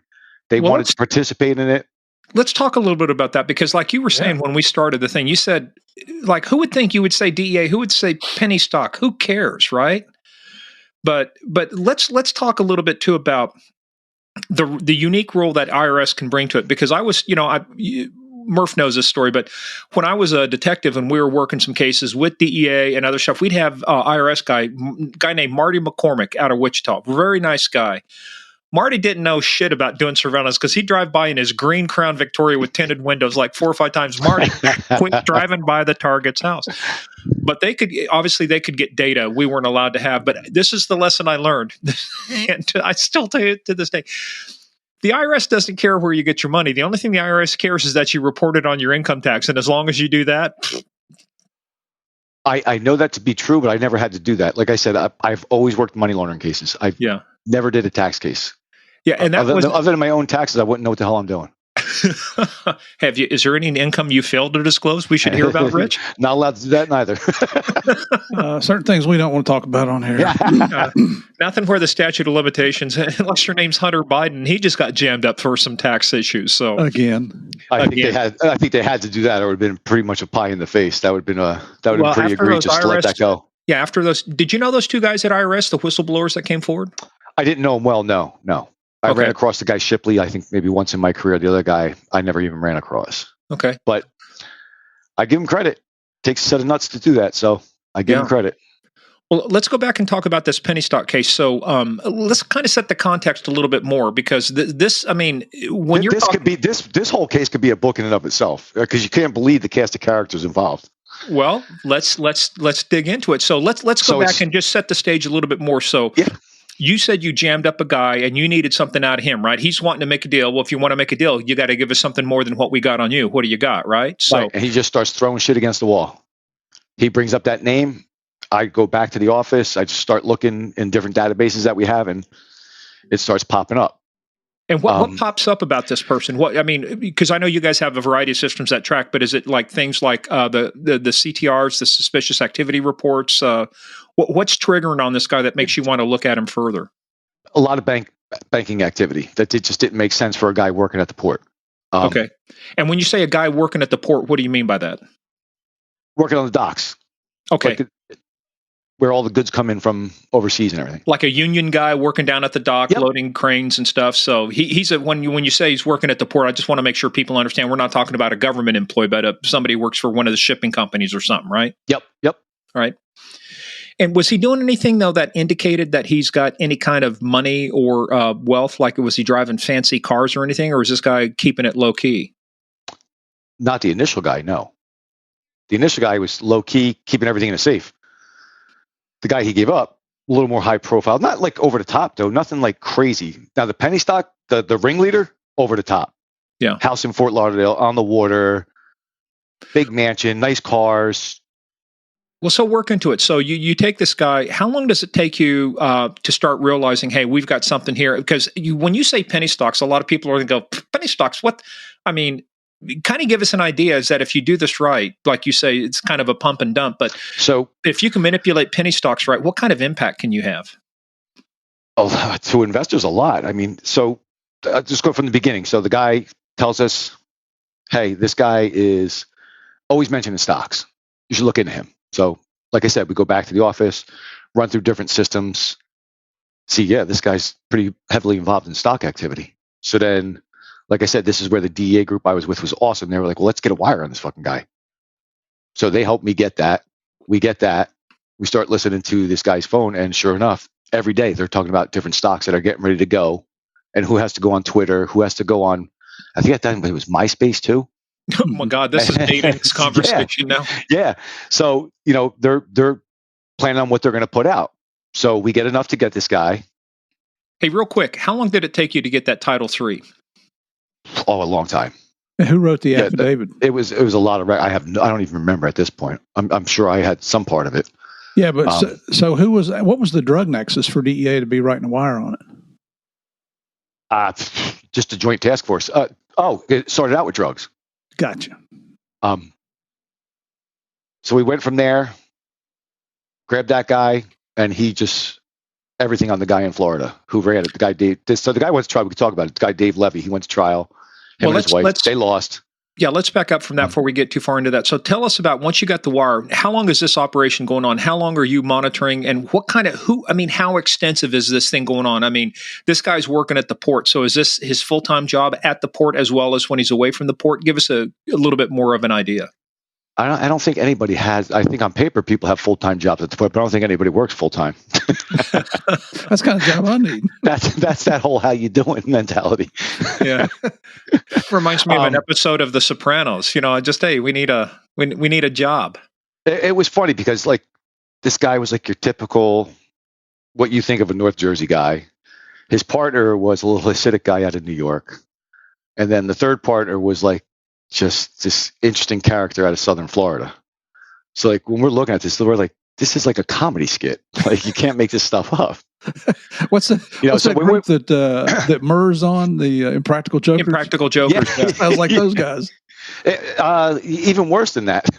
They wanted to participate in it. Let's talk a little bit about that, because like you were saying when we started the thing, you said, like, who would think you would say DEA? Who would say penny stock? Who cares, right? But let's talk a little bit too about the unique role that IRS can bring to it, because I was, Murph knows this story, but when I was a detective and we were working some cases with DEA and other stuff, we'd have IRS guy named Marty McCormick out of Wichita, very nice guy. Marty didn't know shit about doing surveillance because he'd drive by in his green Crown Victoria with tinted windows like 4 or 5 times. Marty, quit driving by the target's house. But they could get data we weren't allowed to have. But this is the lesson I learned. And I still tell you to this day. The IRS doesn't care where you get your money. The only thing the IRS cares is that you report it on your income tax. And as long as you do that. I know that to be true, but I never had to do that. Like I said, I've always worked money laundering cases. I never did a tax case. Yeah, and that other than my own taxes, I wouldn't know what the hell I'm doing. Have you? Is there any income you failed to disclose we should hear about, Rich? Not allowed to do that neither. Certain things we don't want to talk about on here. Nothing where the statute of limitations, unless your name's Hunter Biden, he just got jammed up for some tax issues. So again, I think they had to do that, or it would have been pretty much a pie in the face. That would have been pretty egregious to let that go. Yeah, after those, did you know those two guys at IRS, the whistleblowers that came forward? I didn't know them well. No. I ran across the guy Shipley, I think maybe once in my career. The other guy, I never even ran across. Okay. But I give him credit. It takes a set of nuts to do that, so I give him credit. Well, let's go back and talk about this penny stock case. So let's kind of set the context a little bit more, because this whole case could be a book in and of itself, because you can't believe the cast of characters involved. Well, let's dig into it. So let's go back and just set the stage a little bit more. So you said you jammed up a guy and you needed something out of him, right? He's wanting to make a deal. Well, if you want to make a deal, you got to give us something more than what we got on you. What do you got, right? So right. And he just starts throwing shit against the wall. He brings up that name. I go back to the office. I just start looking in different databases that we have, and it starts popping up. And what pops up about this person? Because I know you guys have a variety of systems that track, but is it like things like the CTRs, the suspicious activity reports? What's triggering on this guy that makes you want to look at him further? A lot of banking activity that just didn't make sense for a guy working at the port. Okay. And when you say a guy working at the port, what do you mean by that? Working on the docks. Okay. Like where all the goods come in from overseas and everything. Like a union guy working down at the dock, Yep. loading cranes and stuff. So he's when you say he's working at the port, I just want to make sure people understand we're not talking about a government employee, but somebody who works for one of the shipping companies or something, right? Yep. All right. And was he doing anything, though, that indicated that he's got any kind of money or wealth? Like, was he driving fancy cars or anything? Or is this guy keeping it low key? Not the initial guy, no. The initial guy was low key, keeping everything in a safe. The guy he gave up, a little more high profile, not like over the top though, nothing like crazy. Now the penny stock, the ringleader, over the top. Yeah. House in Fort Lauderdale, on the water, big mansion, nice cars. Well, so work into it. So you take this guy. How long does it take you to start realizing, hey, we've got something here? Because when you say penny stocks, a lot of people are going to go, penny stocks, what? I mean, kind of give us an idea is that if you do this right, like you say, it's kind of a pump and dump. But so if you can manipulate penny stocks right, what kind of impact can you have? Oh, to investors, a lot. I mean, so just go from the beginning. So the guy tells us, hey, this guy is always mentioning stocks. You should look into him. So like I said, we go back to the office, run through different systems, see, yeah, this guy's pretty heavily involved in stock activity. So then, like I said, this is where the DEA group I was with was awesome. They were like, well, let's get a wire on this fucking guy. So they helped me get that. We get that. We start listening to this guy's phone. And sure enough, every day they're talking about different stocks that are getting ready to go and who has to go on Twitter, who has to go on, I think at that time it was MySpace too. Oh my God, this is dating this conversation now. Yeah. So, they're planning on what they're going to put out. So we get enough to get this guy. Hey, real quick, how long did it take you to get that Title III? Oh, a long time. And who wrote the affidavit? It was a lot of. I don't even remember at this point. I'm sure I had some part of it. Yeah, but so who was? What was the drug nexus for DEA to be writing a wire on it? Just a joint task force. It started out with drugs. Gotcha. So we went from there, grabbed that guy, and he just everything on the guy in Florida who ran it. The guy Dave. So the guy went to trial. We could talk about it. The guy Dave Levy. He went to trial. Him and his wife. They lost. Yeah, let's back up from that before we get too far into that. So tell us about once you got the wire, how long is this operation going on? How long are you monitoring? And what kind of how extensive is this thing going on? I mean, this guy's working at the port. So is this his full-time job at the port as well as when he's away from the port? Give us a little bit more of an idea. I don't think anybody has. I think on paper people have full-time jobs at the port, but I don't think anybody works full-time. That's kind of job I need. That's that whole how you doing mentality. Yeah, reminds me of an episode of The Sopranos. We need a job. It was funny because like this guy was like your typical what you think of a North Jersey guy. His partner was a little Hasidic guy out of New York, and then the third partner was like just this interesting character out of Southern Florida. So like when we're looking at this, we're like, this is like a comedy skit. Like you can't make this stuff up. What's that group that Murr's on, the Impractical Jokers? Impractical Jokers. Yeah. I was like those guys. Even worse than that.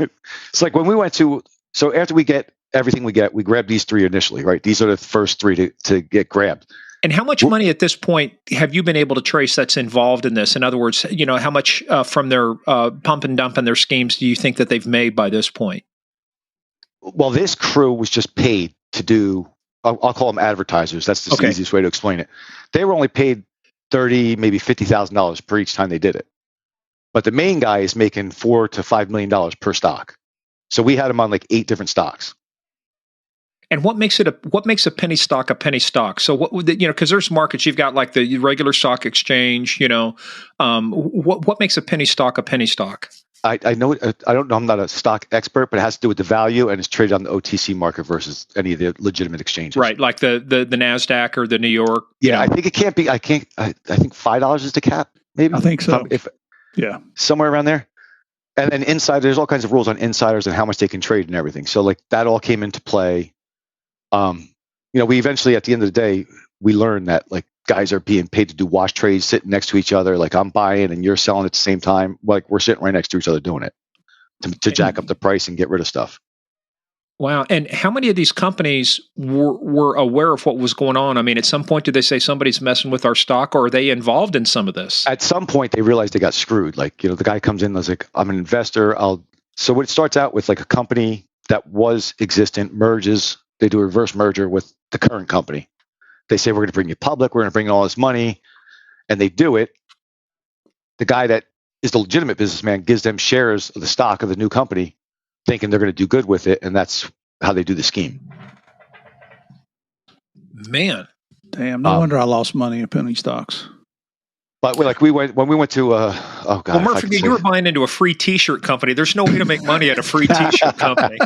It's like when we went to, so after we get everything we grab these three initially, right? These are the first three to get grabbed. And how much money at this point have you been able to trace that's involved in this? In other words, how much from their pump and dump and their schemes do you think that they've made by this point? Well, this crew was just paid to do, I'll call them advertisers. That's the easiest way to explain it. They were only paid $30,000, maybe $50,000 per each time they did it. But the main guy is making $4 to $5 million per stock. So we had him on like 8 different stocks. And what makes a penny stock a penny stock? So what would because there's markets, you've got like the regular stock exchange, what makes a penny stock a penny stock? I know, I don't know, I'm not a stock expert, but it has to do with the value and it's traded on the OTC market versus any of the legitimate exchanges. Right, like the NASDAQ or the New York. Yeah, I think it can't be, I think $5 is the cap, maybe? I think so. Yeah. Somewhere around there. And then inside, there's all kinds of rules on insiders and how much they can trade and everything. So like that all came into play. We eventually, at the end of the day, we learned that like guys are being paid to do wash trades sitting next to each other. Like I'm buying and you're selling at the same time. Like we're sitting right next to each other doing it to jack up the price and get rid of stuff. Wow. And how many of these companies were aware of what was going on? I mean, at some point, did they say somebody's messing with our stock, or are they involved in some of this? At some point, they realized they got screwed. Like, the guy comes in and was like, I'm an investor. So it starts out with like a company that was existent, merges. They do a reverse merger with the current company. They say, we're going to bring you public. We're going to bring in all this money. And they do it. The guy that is the legitimate businessman gives them shares of the stock of the new company, thinking they're going to do good with it, and that's how they do the scheme. Man, damn! No wonder I lost money in penny stocks. But when we went to oh god, well, Murphy, you were buying into a free T-shirt company. There's no way to make money at a free T-shirt company.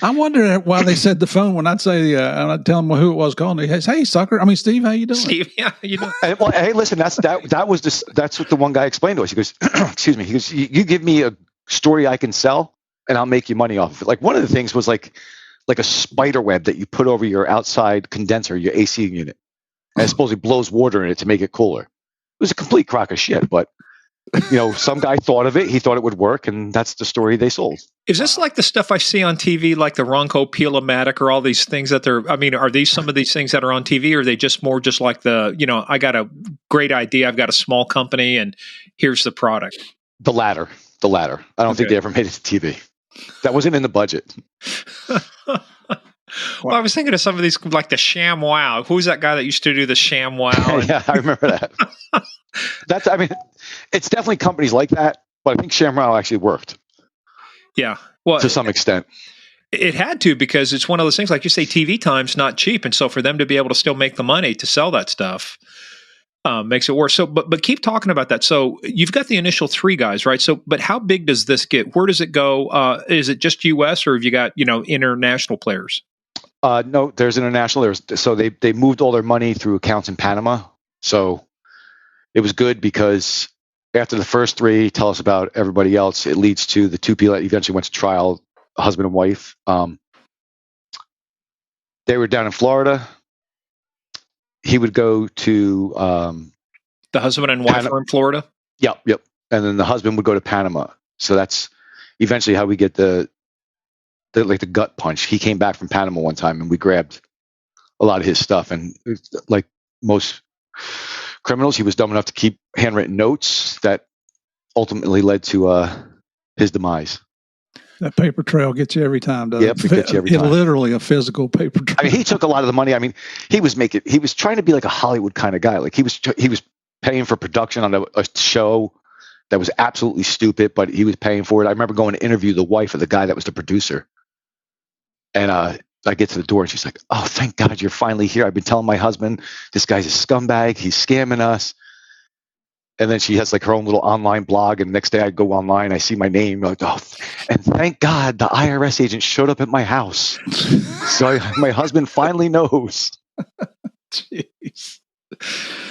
I wonder why they said the phone when I'd say and I'd tell them who it was calling. They say, "Hey, sucker! I mean, Steve, how you doing?" Steve, yeah, you know. Well, hey, listen, that's what the one guy explained to us. He goes, "Excuse me." He goes, "You give me a story I can sell, and I'll make you money off of it." Like one of the things was like a spider web that you put over your outside condenser, your AC unit, and it supposedly blows water in it to make it cooler. It was a complete crock of shit, but some guy thought of it. He thought it would work, and that's the story they sold. Is this like the stuff I see on TV, like the Ronco Peel-O-Matic, or all these things that they're? I mean, are these some of these things that are on TV, or are they just more just like the? I got a great idea. I've got a small company, and here's the product. The latter. I don't think they ever made it to TV. That wasn't in the budget. Well, I was thinking of some of these, like the ShamWow. Who's that guy that used to do the ShamWow? Yeah, I remember that. It's definitely companies like that, but I think ShamWow actually worked. Yeah, well, to some extent. It had to, because it's one of those things, like you say, TV time's not cheap, and so for them to be able to still make the money to sell that stuff makes it worse. So, but keep talking about that. So you've got the initial 3 guys, right? So, but how big does this get? Where does it go? Is it just U.S. or have you got international players? No, there's international. So they moved all their money through accounts in Panama. So it was good because after the first 3 tell us about everybody else, it leads to the 2 people that eventually went to trial, husband and wife. They were down in Florida. He would go to the husband and wife are in Florida. Yep. And then the husband would go to Panama. So that's eventually how we get the gut punch. He came back from Panama one time, and we grabbed a lot of his stuff. And like most criminals, he was dumb enough to keep handwritten notes that ultimately led to his demise. That paper trail gets you every time, doesn't it? Yep, it gets you every time. Literally a physical paper trail. I mean, he took a lot of the money. I mean, he was trying to be like a Hollywood kind of guy. Like he was paying for production on a show that was absolutely stupid, but he was paying for it. I remember going to interview the wife of the guy that was the producer. And I get to the door and she's like, "Oh, thank God you're finally here. I've been telling my husband, this guy's a scumbag. He's scamming us." And then she has like her own little online blog. And the next day I go online, I see my name. I'm like, "Oh, and thank God the IRS agent showed up at my house." So my husband finally knows. Jeez.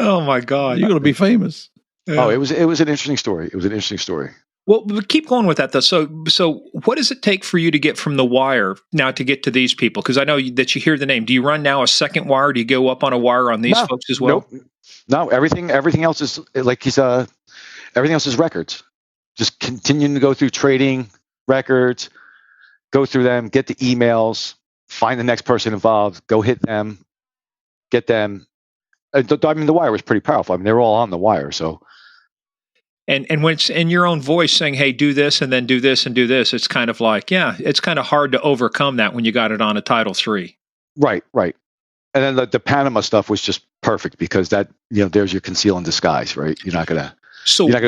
Oh my God. You're going to be famous. Yeah. Oh, it was an interesting story. Well, but keep going with that, though. So what does it take for you to get from the wire now to get to these people? Because I know that you hear the name. Do you run now a second wire? Do you go up on a wire on these folks as well? No, everything else is like everything else is records. Just continuing to go through trading records, go through them, get the emails, find the next person involved, go hit them, get them. I mean, the wire was pretty powerful. I mean, they were all on the wire, so. And when it's in your own voice saying, "Hey, do this and then do this and do this," it's kind of like, it's kind of hard to overcome that when you got it on a Title III. Right. And then the Panama stuff was just perfect because that, there's your conceal and disguise, right? You're not gonna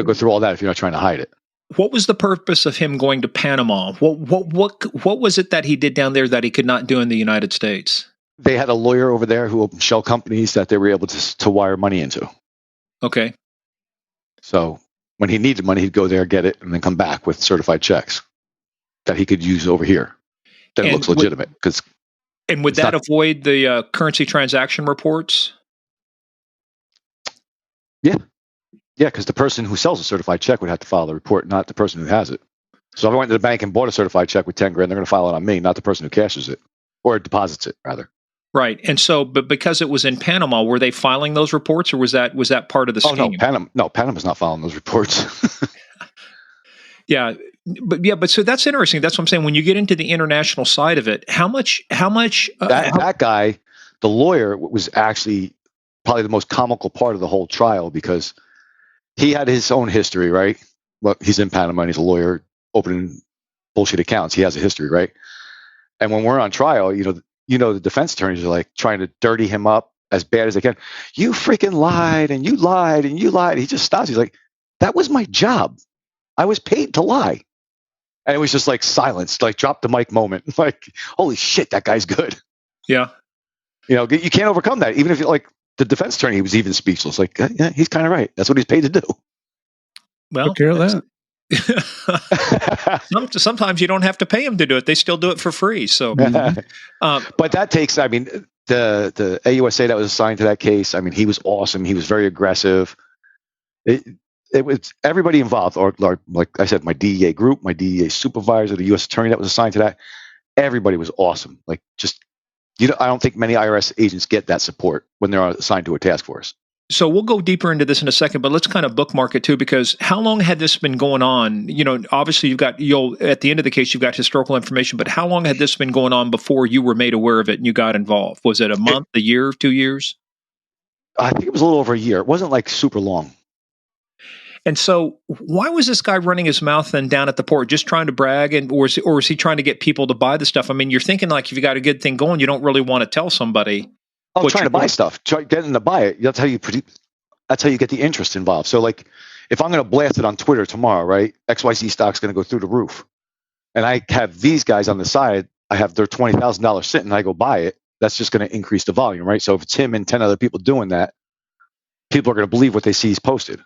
go through all that if you're not trying to hide it. What was the purpose of him going to Panama? What was it that he did down there that he could not do in the United States? They had a lawyer over there who opened shell companies that they were able to wire money into. Okay. So when he needed money, he'd go there, get it, and then come back with certified checks that he could use over here. That it looks legitimate. And would that avoid the currency transaction reports? Yeah, because the person who sells a certified check would have to file the report, not the person who has it. So if I went to the bank and bought a certified check with $10,000, they're going to file it on me, not the person who cashes it or deposits it, rather. Right. And so, but because it was in Panama, were they filing those reports, or was that part of the scheme? Oh, no, Panama's not filing those reports. Yeah. but so that's interesting. That's what I'm saying. When you get into the international side of it, how much that guy, the lawyer, was actually probably the most comical part of the whole trial because he had his own history, right? Well, he's in Panama and he's a lawyer opening bullshit accounts. He has a history, right? And when we're on trial, the defense attorneys are like trying to dirty him up as bad as they can. You freaking lied and you lied and you lied. He just stops. He's like, that was my job. I was paid to lie. And it was just like silence, like drop the mic moment. Like, holy shit, that guy's good. Yeah. You can't overcome that. Even if like the defense attorney was even speechless. Like, yeah, he's kind of right. That's what he's paid to do. Well, take care of that. Sometimes you don't have to pay them to do it. They still do it for free. So, but that takes, the AUSA that was assigned to that case, he was awesome. He was very aggressive. It was everybody involved, or like I said, my DEA group, my DEA supervisor, the U.S. attorney that was assigned to that. Everybody was awesome. Like I don't think many IRS agents get that support when they're assigned to a task force. So we'll go deeper into this in a second, but let's kind of bookmark it too, because how long had this been going on? Obviously at the end of the case, you've got historical information, but how long had this been going on before you were made aware of it and you got involved? Was it a month, a year, 2 years? I think it was a little over a year. It wasn't like super long. And so why was this guy running his mouth then down at the port, just trying to brag, or is he trying to get people to buy the stuff? You're thinking like if you got a good thing going, you don't really want to tell somebody. Trying to buy stuff, getting to buy it. That's how you get the interest involved. So like if I'm going to blast it on Twitter tomorrow, right? XYZ stock's going to go through the roof. And I have these guys on the side, I have their $20,000 sitting, I go buy it. That's just going to increase the volume, right? So if it's him and 10 other people doing that, people are going to believe what they see is posted.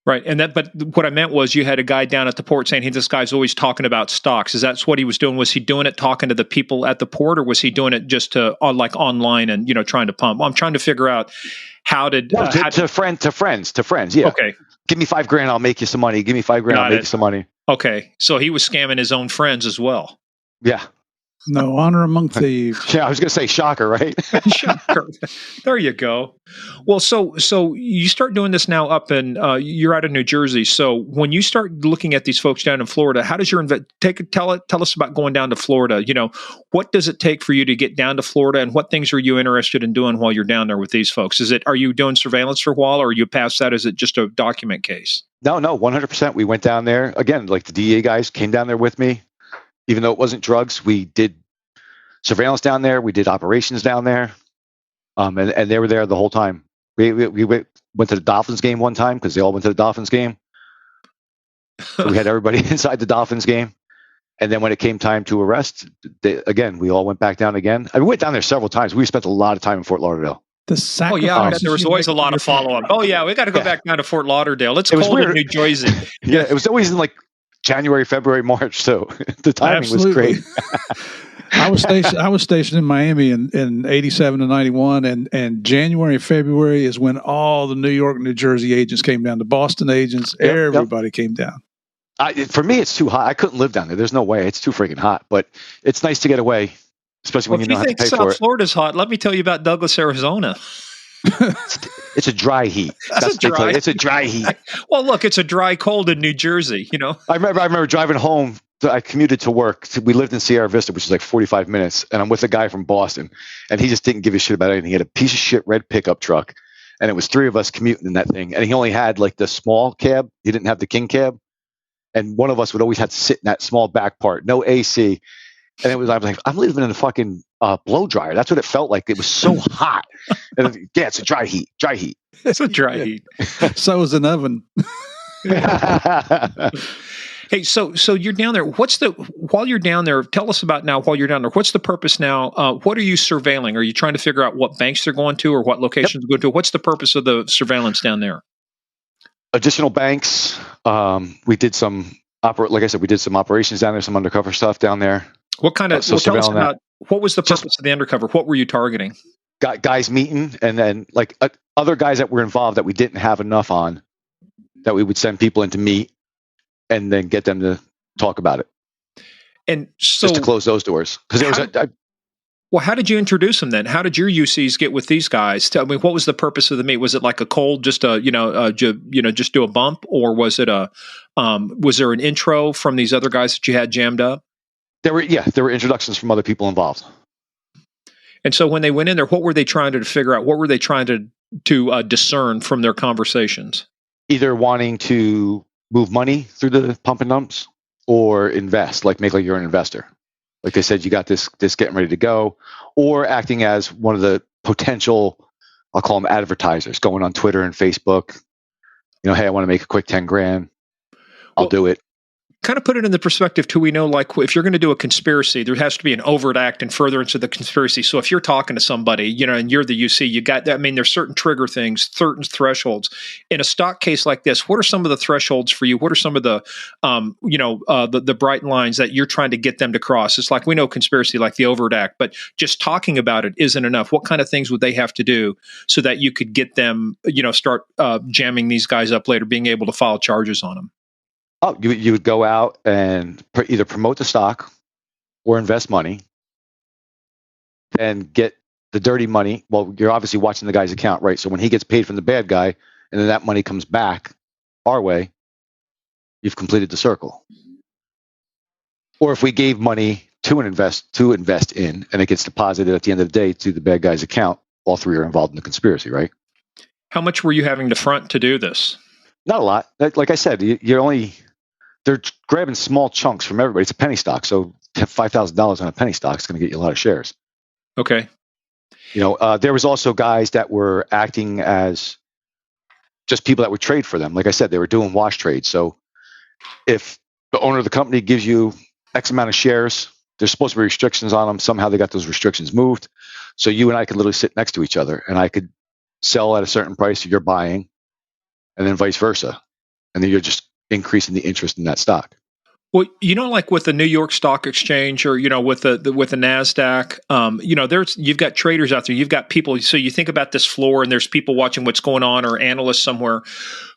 Right. But what I meant was you had a guy down at the port saying, hey, this guy's always talking about stocks. Is that what he was doing? Was he doing it talking to the people at the port, or was he doing it just to like online and, trying to pump? I'm trying to figure out to friends. Yeah. Okay. Give me $5,000. I'll make you some money. Give me $5,000. I'll make you some money. Okay. So he was scamming his own friends as well. Yeah. No honor among thieves. Yeah, I was going to say shocker, right? Shocker. There you go. Well, so you start doing this now up in you're out of New Jersey. So when you start looking at these folks down in Florida, how does your tell us about going down to Florida? What does it take for you to get down to Florida, and what things are you interested in doing while you're down there with these folks? Are you doing surveillance for a while, or are you past that? Is it just a document case? No, 100%. We went down there again. Like the DEA guys came down there with me. Even though it wasn't drugs, we did surveillance down there. We did operations down there, and they were there the whole time. We went to the Dolphins game one time because they all went to the Dolphins game. So we had everybody inside the Dolphins game, and then when it came time to arrest, we all went back down again. We went down there several times. We spent a lot of time in Fort Lauderdale. There was always a lot of follow-up. Oh yeah, we got to go back down to Fort Lauderdale. It's cold in New Jersey. Yeah, it was always in like January, February, March. So the timing was great. I was stationed in Miami in 87 to 91, and January and February is when all the New York, New Jersey agents came down. The Boston agents, everybody came down. For me, it's too hot. I couldn't live down there. There's no way. It's too freaking hot. But it's nice to get away, especially when you know how to pay for it. South Florida's hot, let me tell you about Douglas, Arizona. It's a dry heat. It's a dry heat. Well, look, it's a dry cold in New Jersey. I remember driving home. I commuted to work. We lived in Sierra Vista, which is like 45 minutes, and I'm with a guy from Boston, and he just didn't give a shit about anything. He had a piece of shit red pickup truck, and it was 3 of us commuting in that thing, and he only had like the small cab. He didn't have the king cab, and one of us would always have to sit in that small back part, no AC, and I was like, I'm living in a fucking blow dryer. That's what it felt like. It was so hot. And it's a dry heat. It's a dry heat. So is an oven. Hey, so you're down there. While you're down there, tell us about now while you're down there, what's the purpose now? What are you surveilling? Are you trying to figure out what banks they're going to or what locations they're going to? What's the purpose of the surveillance down there? Additional banks. We did some like I said, we did some operations down there, some undercover stuff down there. What kind of, tell us about, what was the purpose of the undercover? What were you targeting? Guys meeting, and then like other guys that were involved that we didn't have enough on, that we would send people in to meet and then get them to talk about it. And so just to close those doors. Because there was Well, how did you introduce them then? How did your UCs get with these guys? Tell me, what was the purpose of the meet? Was it like a cold, just just do a bump, or was it was there an intro from these other guys that you had jammed up? There were introductions from other people involved. And so when they went in there, what were they trying to figure out? What were they trying to discern from their conversations? Either wanting to move money through the pump and dumps or invest, make like you're an investor. Like they said, you got this getting ready to go, or acting as one of the potential, I'll call them advertisers, going on Twitter and Facebook. Hey, I want to make a quick 10 grand. I'll do it. Kind of put it in the perspective too. We know, like, if you're going to do a conspiracy, there has to be an overt act and furtherance of the conspiracy. So if you're talking to somebody, and you're the UC, you got that. I mean, there's certain trigger things, certain thresholds. In a stock case like this, what are some of the thresholds for you? What are some of the, the bright lines that you're trying to get them to cross? It's like, we know conspiracy, like the overt act, but just talking about it isn't enough. What kind of things would they have to do so that you could get them, start jamming these guys up later, being able to file charges on them? Oh, you would go out and either promote the stock or invest money, then get the dirty money. Well, you're obviously watching the guy's account, right? So when he gets paid from the bad guy and then that money comes back our way, you've completed the circle. Or if we gave money to invest in and it gets deposited at the end of the day to the bad guy's account, all three are involved in the conspiracy, right? How much were you having to front to do this? Not a lot. Like I said, they're grabbing small chunks from everybody. It's a penny stock, so $5,000 on a penny stock is going to get you a lot of shares. Okay. There was also guys that were acting as just people that would trade for them. Like I said, they were doing wash trades. So if the owner of the company gives you X amount of shares, there's supposed to be restrictions on them. Somehow they got those restrictions moved. So you and I could literally sit next to each other, and I could sell at a certain price, you're buying, and then vice versa. And then you're just increasing the interest in that stock. Well, like with the New York Stock Exchange, or with the NASDAQ, you've got traders out there, you've got people. So you think about this floor, and there's people watching what's going on, or analysts somewhere.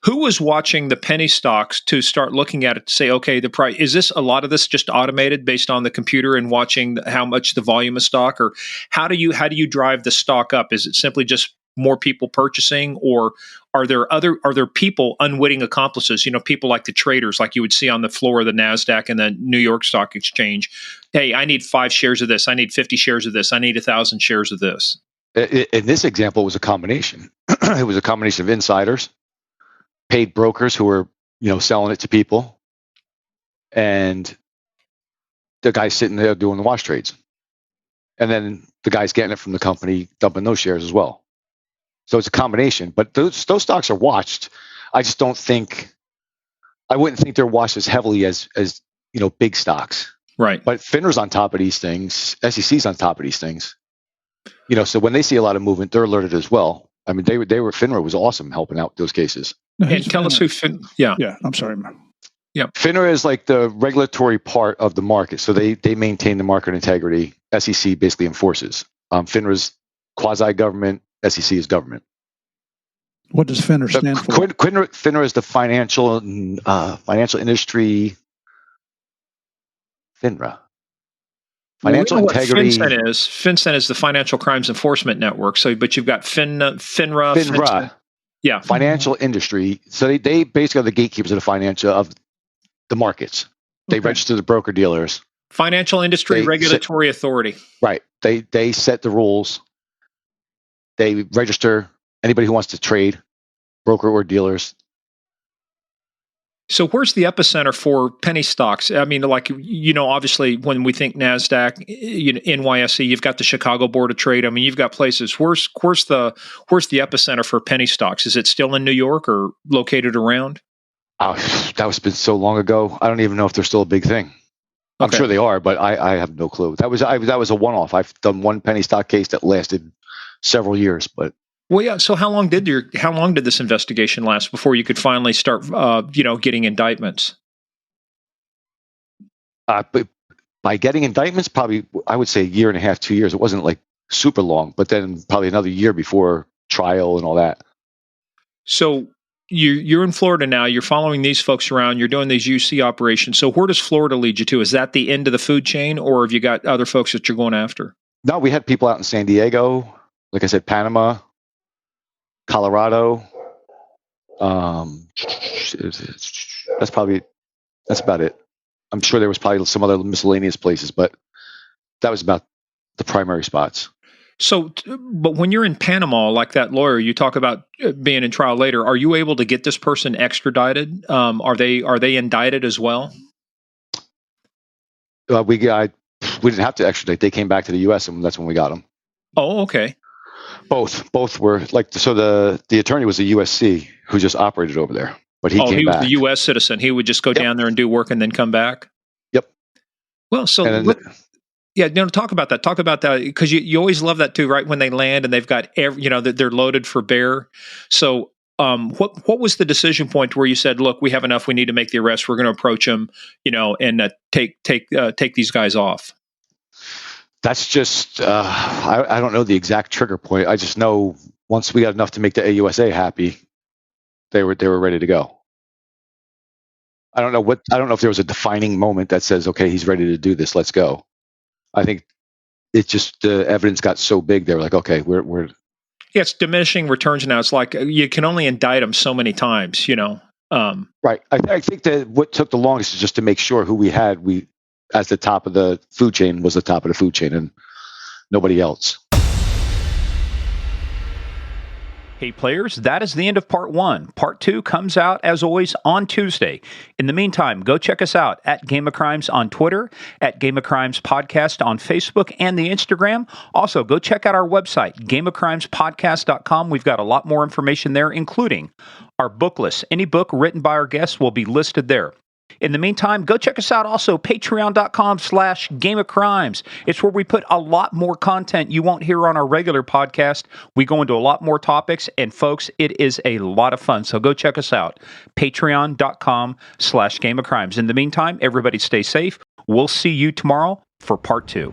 Who was watching the penny stocks to start looking at it to say, okay, the price is a lot of this just automated based on the computer and watching how much the volume of stock, or how do you drive the stock up? Is it simply just more people purchasing, or are there people, unwitting accomplices, people like the traders, like you would see on the floor of the NASDAQ and the New York Stock Exchange? Hey, I need 5 shares of this. I need 50 shares of this. I need 1,000 shares of this. In this example, it was a combination. It was a combination of insiders, paid brokers who were, selling it to people, and the guys sitting there doing the wash trades. And then the guys getting it from the company, dumping those shares as well. So it's a combination, but those stocks are watched. I wouldn't think they're watched as heavily as big stocks. Right. But FINRA's on top of these things. SEC's on top of these things. So when they see a lot of movement, they're alerted as well. I mean, FINRA was awesome helping out with those cases. No, and tell us who Yeah, I'm sorry, man. Yeah. FINRA is like the regulatory part of the market. So they maintain the market integrity. SEC basically enforces. FINRA's quasi-government. SEC is government. What does FINRA stand for? FINRA is the financial industry. FINRA. Financial integrity. FinCEN is the Financial Crimes Enforcement Network. So, but you've got FINRA. FINRA. Yeah. Financial industry. So they basically are the gatekeepers of the markets. They register the broker dealers. Financial Industry Regulatory Authority. Right. They set the rules. They register anybody who wants to trade, broker or dealers. So where's the epicenter for penny stocks? I mean, obviously when we think NASDAQ, NYSE, you've got the Chicago Board of Trade. I mean, you've got places. Where's the epicenter for penny stocks? Is it still in New York or located around? Oh, that was been so long ago. I don't even know if they're still a big thing. I'm sure they are, but I have no clue. That was a one-off. I've done one penny stock case that lasted several years, but well, yeah. So how long did this investigation last before you could finally start, getting indictments? But by getting indictments, probably I would say a year and a half, 2 years. It wasn't like super long, but then probably another year before trial and all that. So you're in Florida now. You're following these folks around. You're doing these UC operations. So where does Florida lead you to? Is that the end of the food chain, or have you got other folks that you're going after? No, we had people out in San Diego, like I said, Panama, Colorado. That's about it. I'm sure there was probably some other miscellaneous places, but that was about the primary spots. So, but when you're in Panama, like that lawyer, you talk about being in trial later. Are you able to get this person extradited? Are they indicted as well? We didn't have to extradite. They came back to the U.S. and that's when we got them. Oh, okay. Both were like, so the attorney was a USC who just operated over there, but he came was back. a U.S. citizen. He would just go down there and do work and then come back. Yep. Well, so talk about that. Talk about that, because you always love that too, right? When they land and they've got they're loaded for bear. So, what was the decision point where you said, "Look, we have enough. We need to make the arrest. We're going to approach them, and take these guys off." That's just I don't know the exact trigger point. I just know once we got enough to make the AUSA happy, they were ready to go. I don't know if there was a defining moment that says, okay, he's ready to do this. Let's go. I think it's just the evidence got so big. They were like, okay, we're. Yeah, it's diminishing returns now. It's like you can only indict them so many times, Right. I think that what took the longest is just to make sure who we had. As the top of the food chain was the top of the food chain and nobody else. Hey players, that is the end of part 1. Part 2 comes out, as always, on Tuesday. In the meantime, go check us out at Game of Crimes on Twitter, at Game of Crimes Podcast on Facebook and the Instagram. Also, go check out our website, gameofcrimespodcast.com. We've got a lot more information there, including our book list. Any book written by our guests will be listed there. In the meantime, go check us out also, patreon.com/Game of Crimes. It's where we put a lot more content you won't hear on our regular podcast. We go into a lot more topics, and folks, it is a lot of fun. So go check us out, patreon.com/Game of Crimes. In the meantime, everybody stay safe. We'll see you tomorrow for part 2.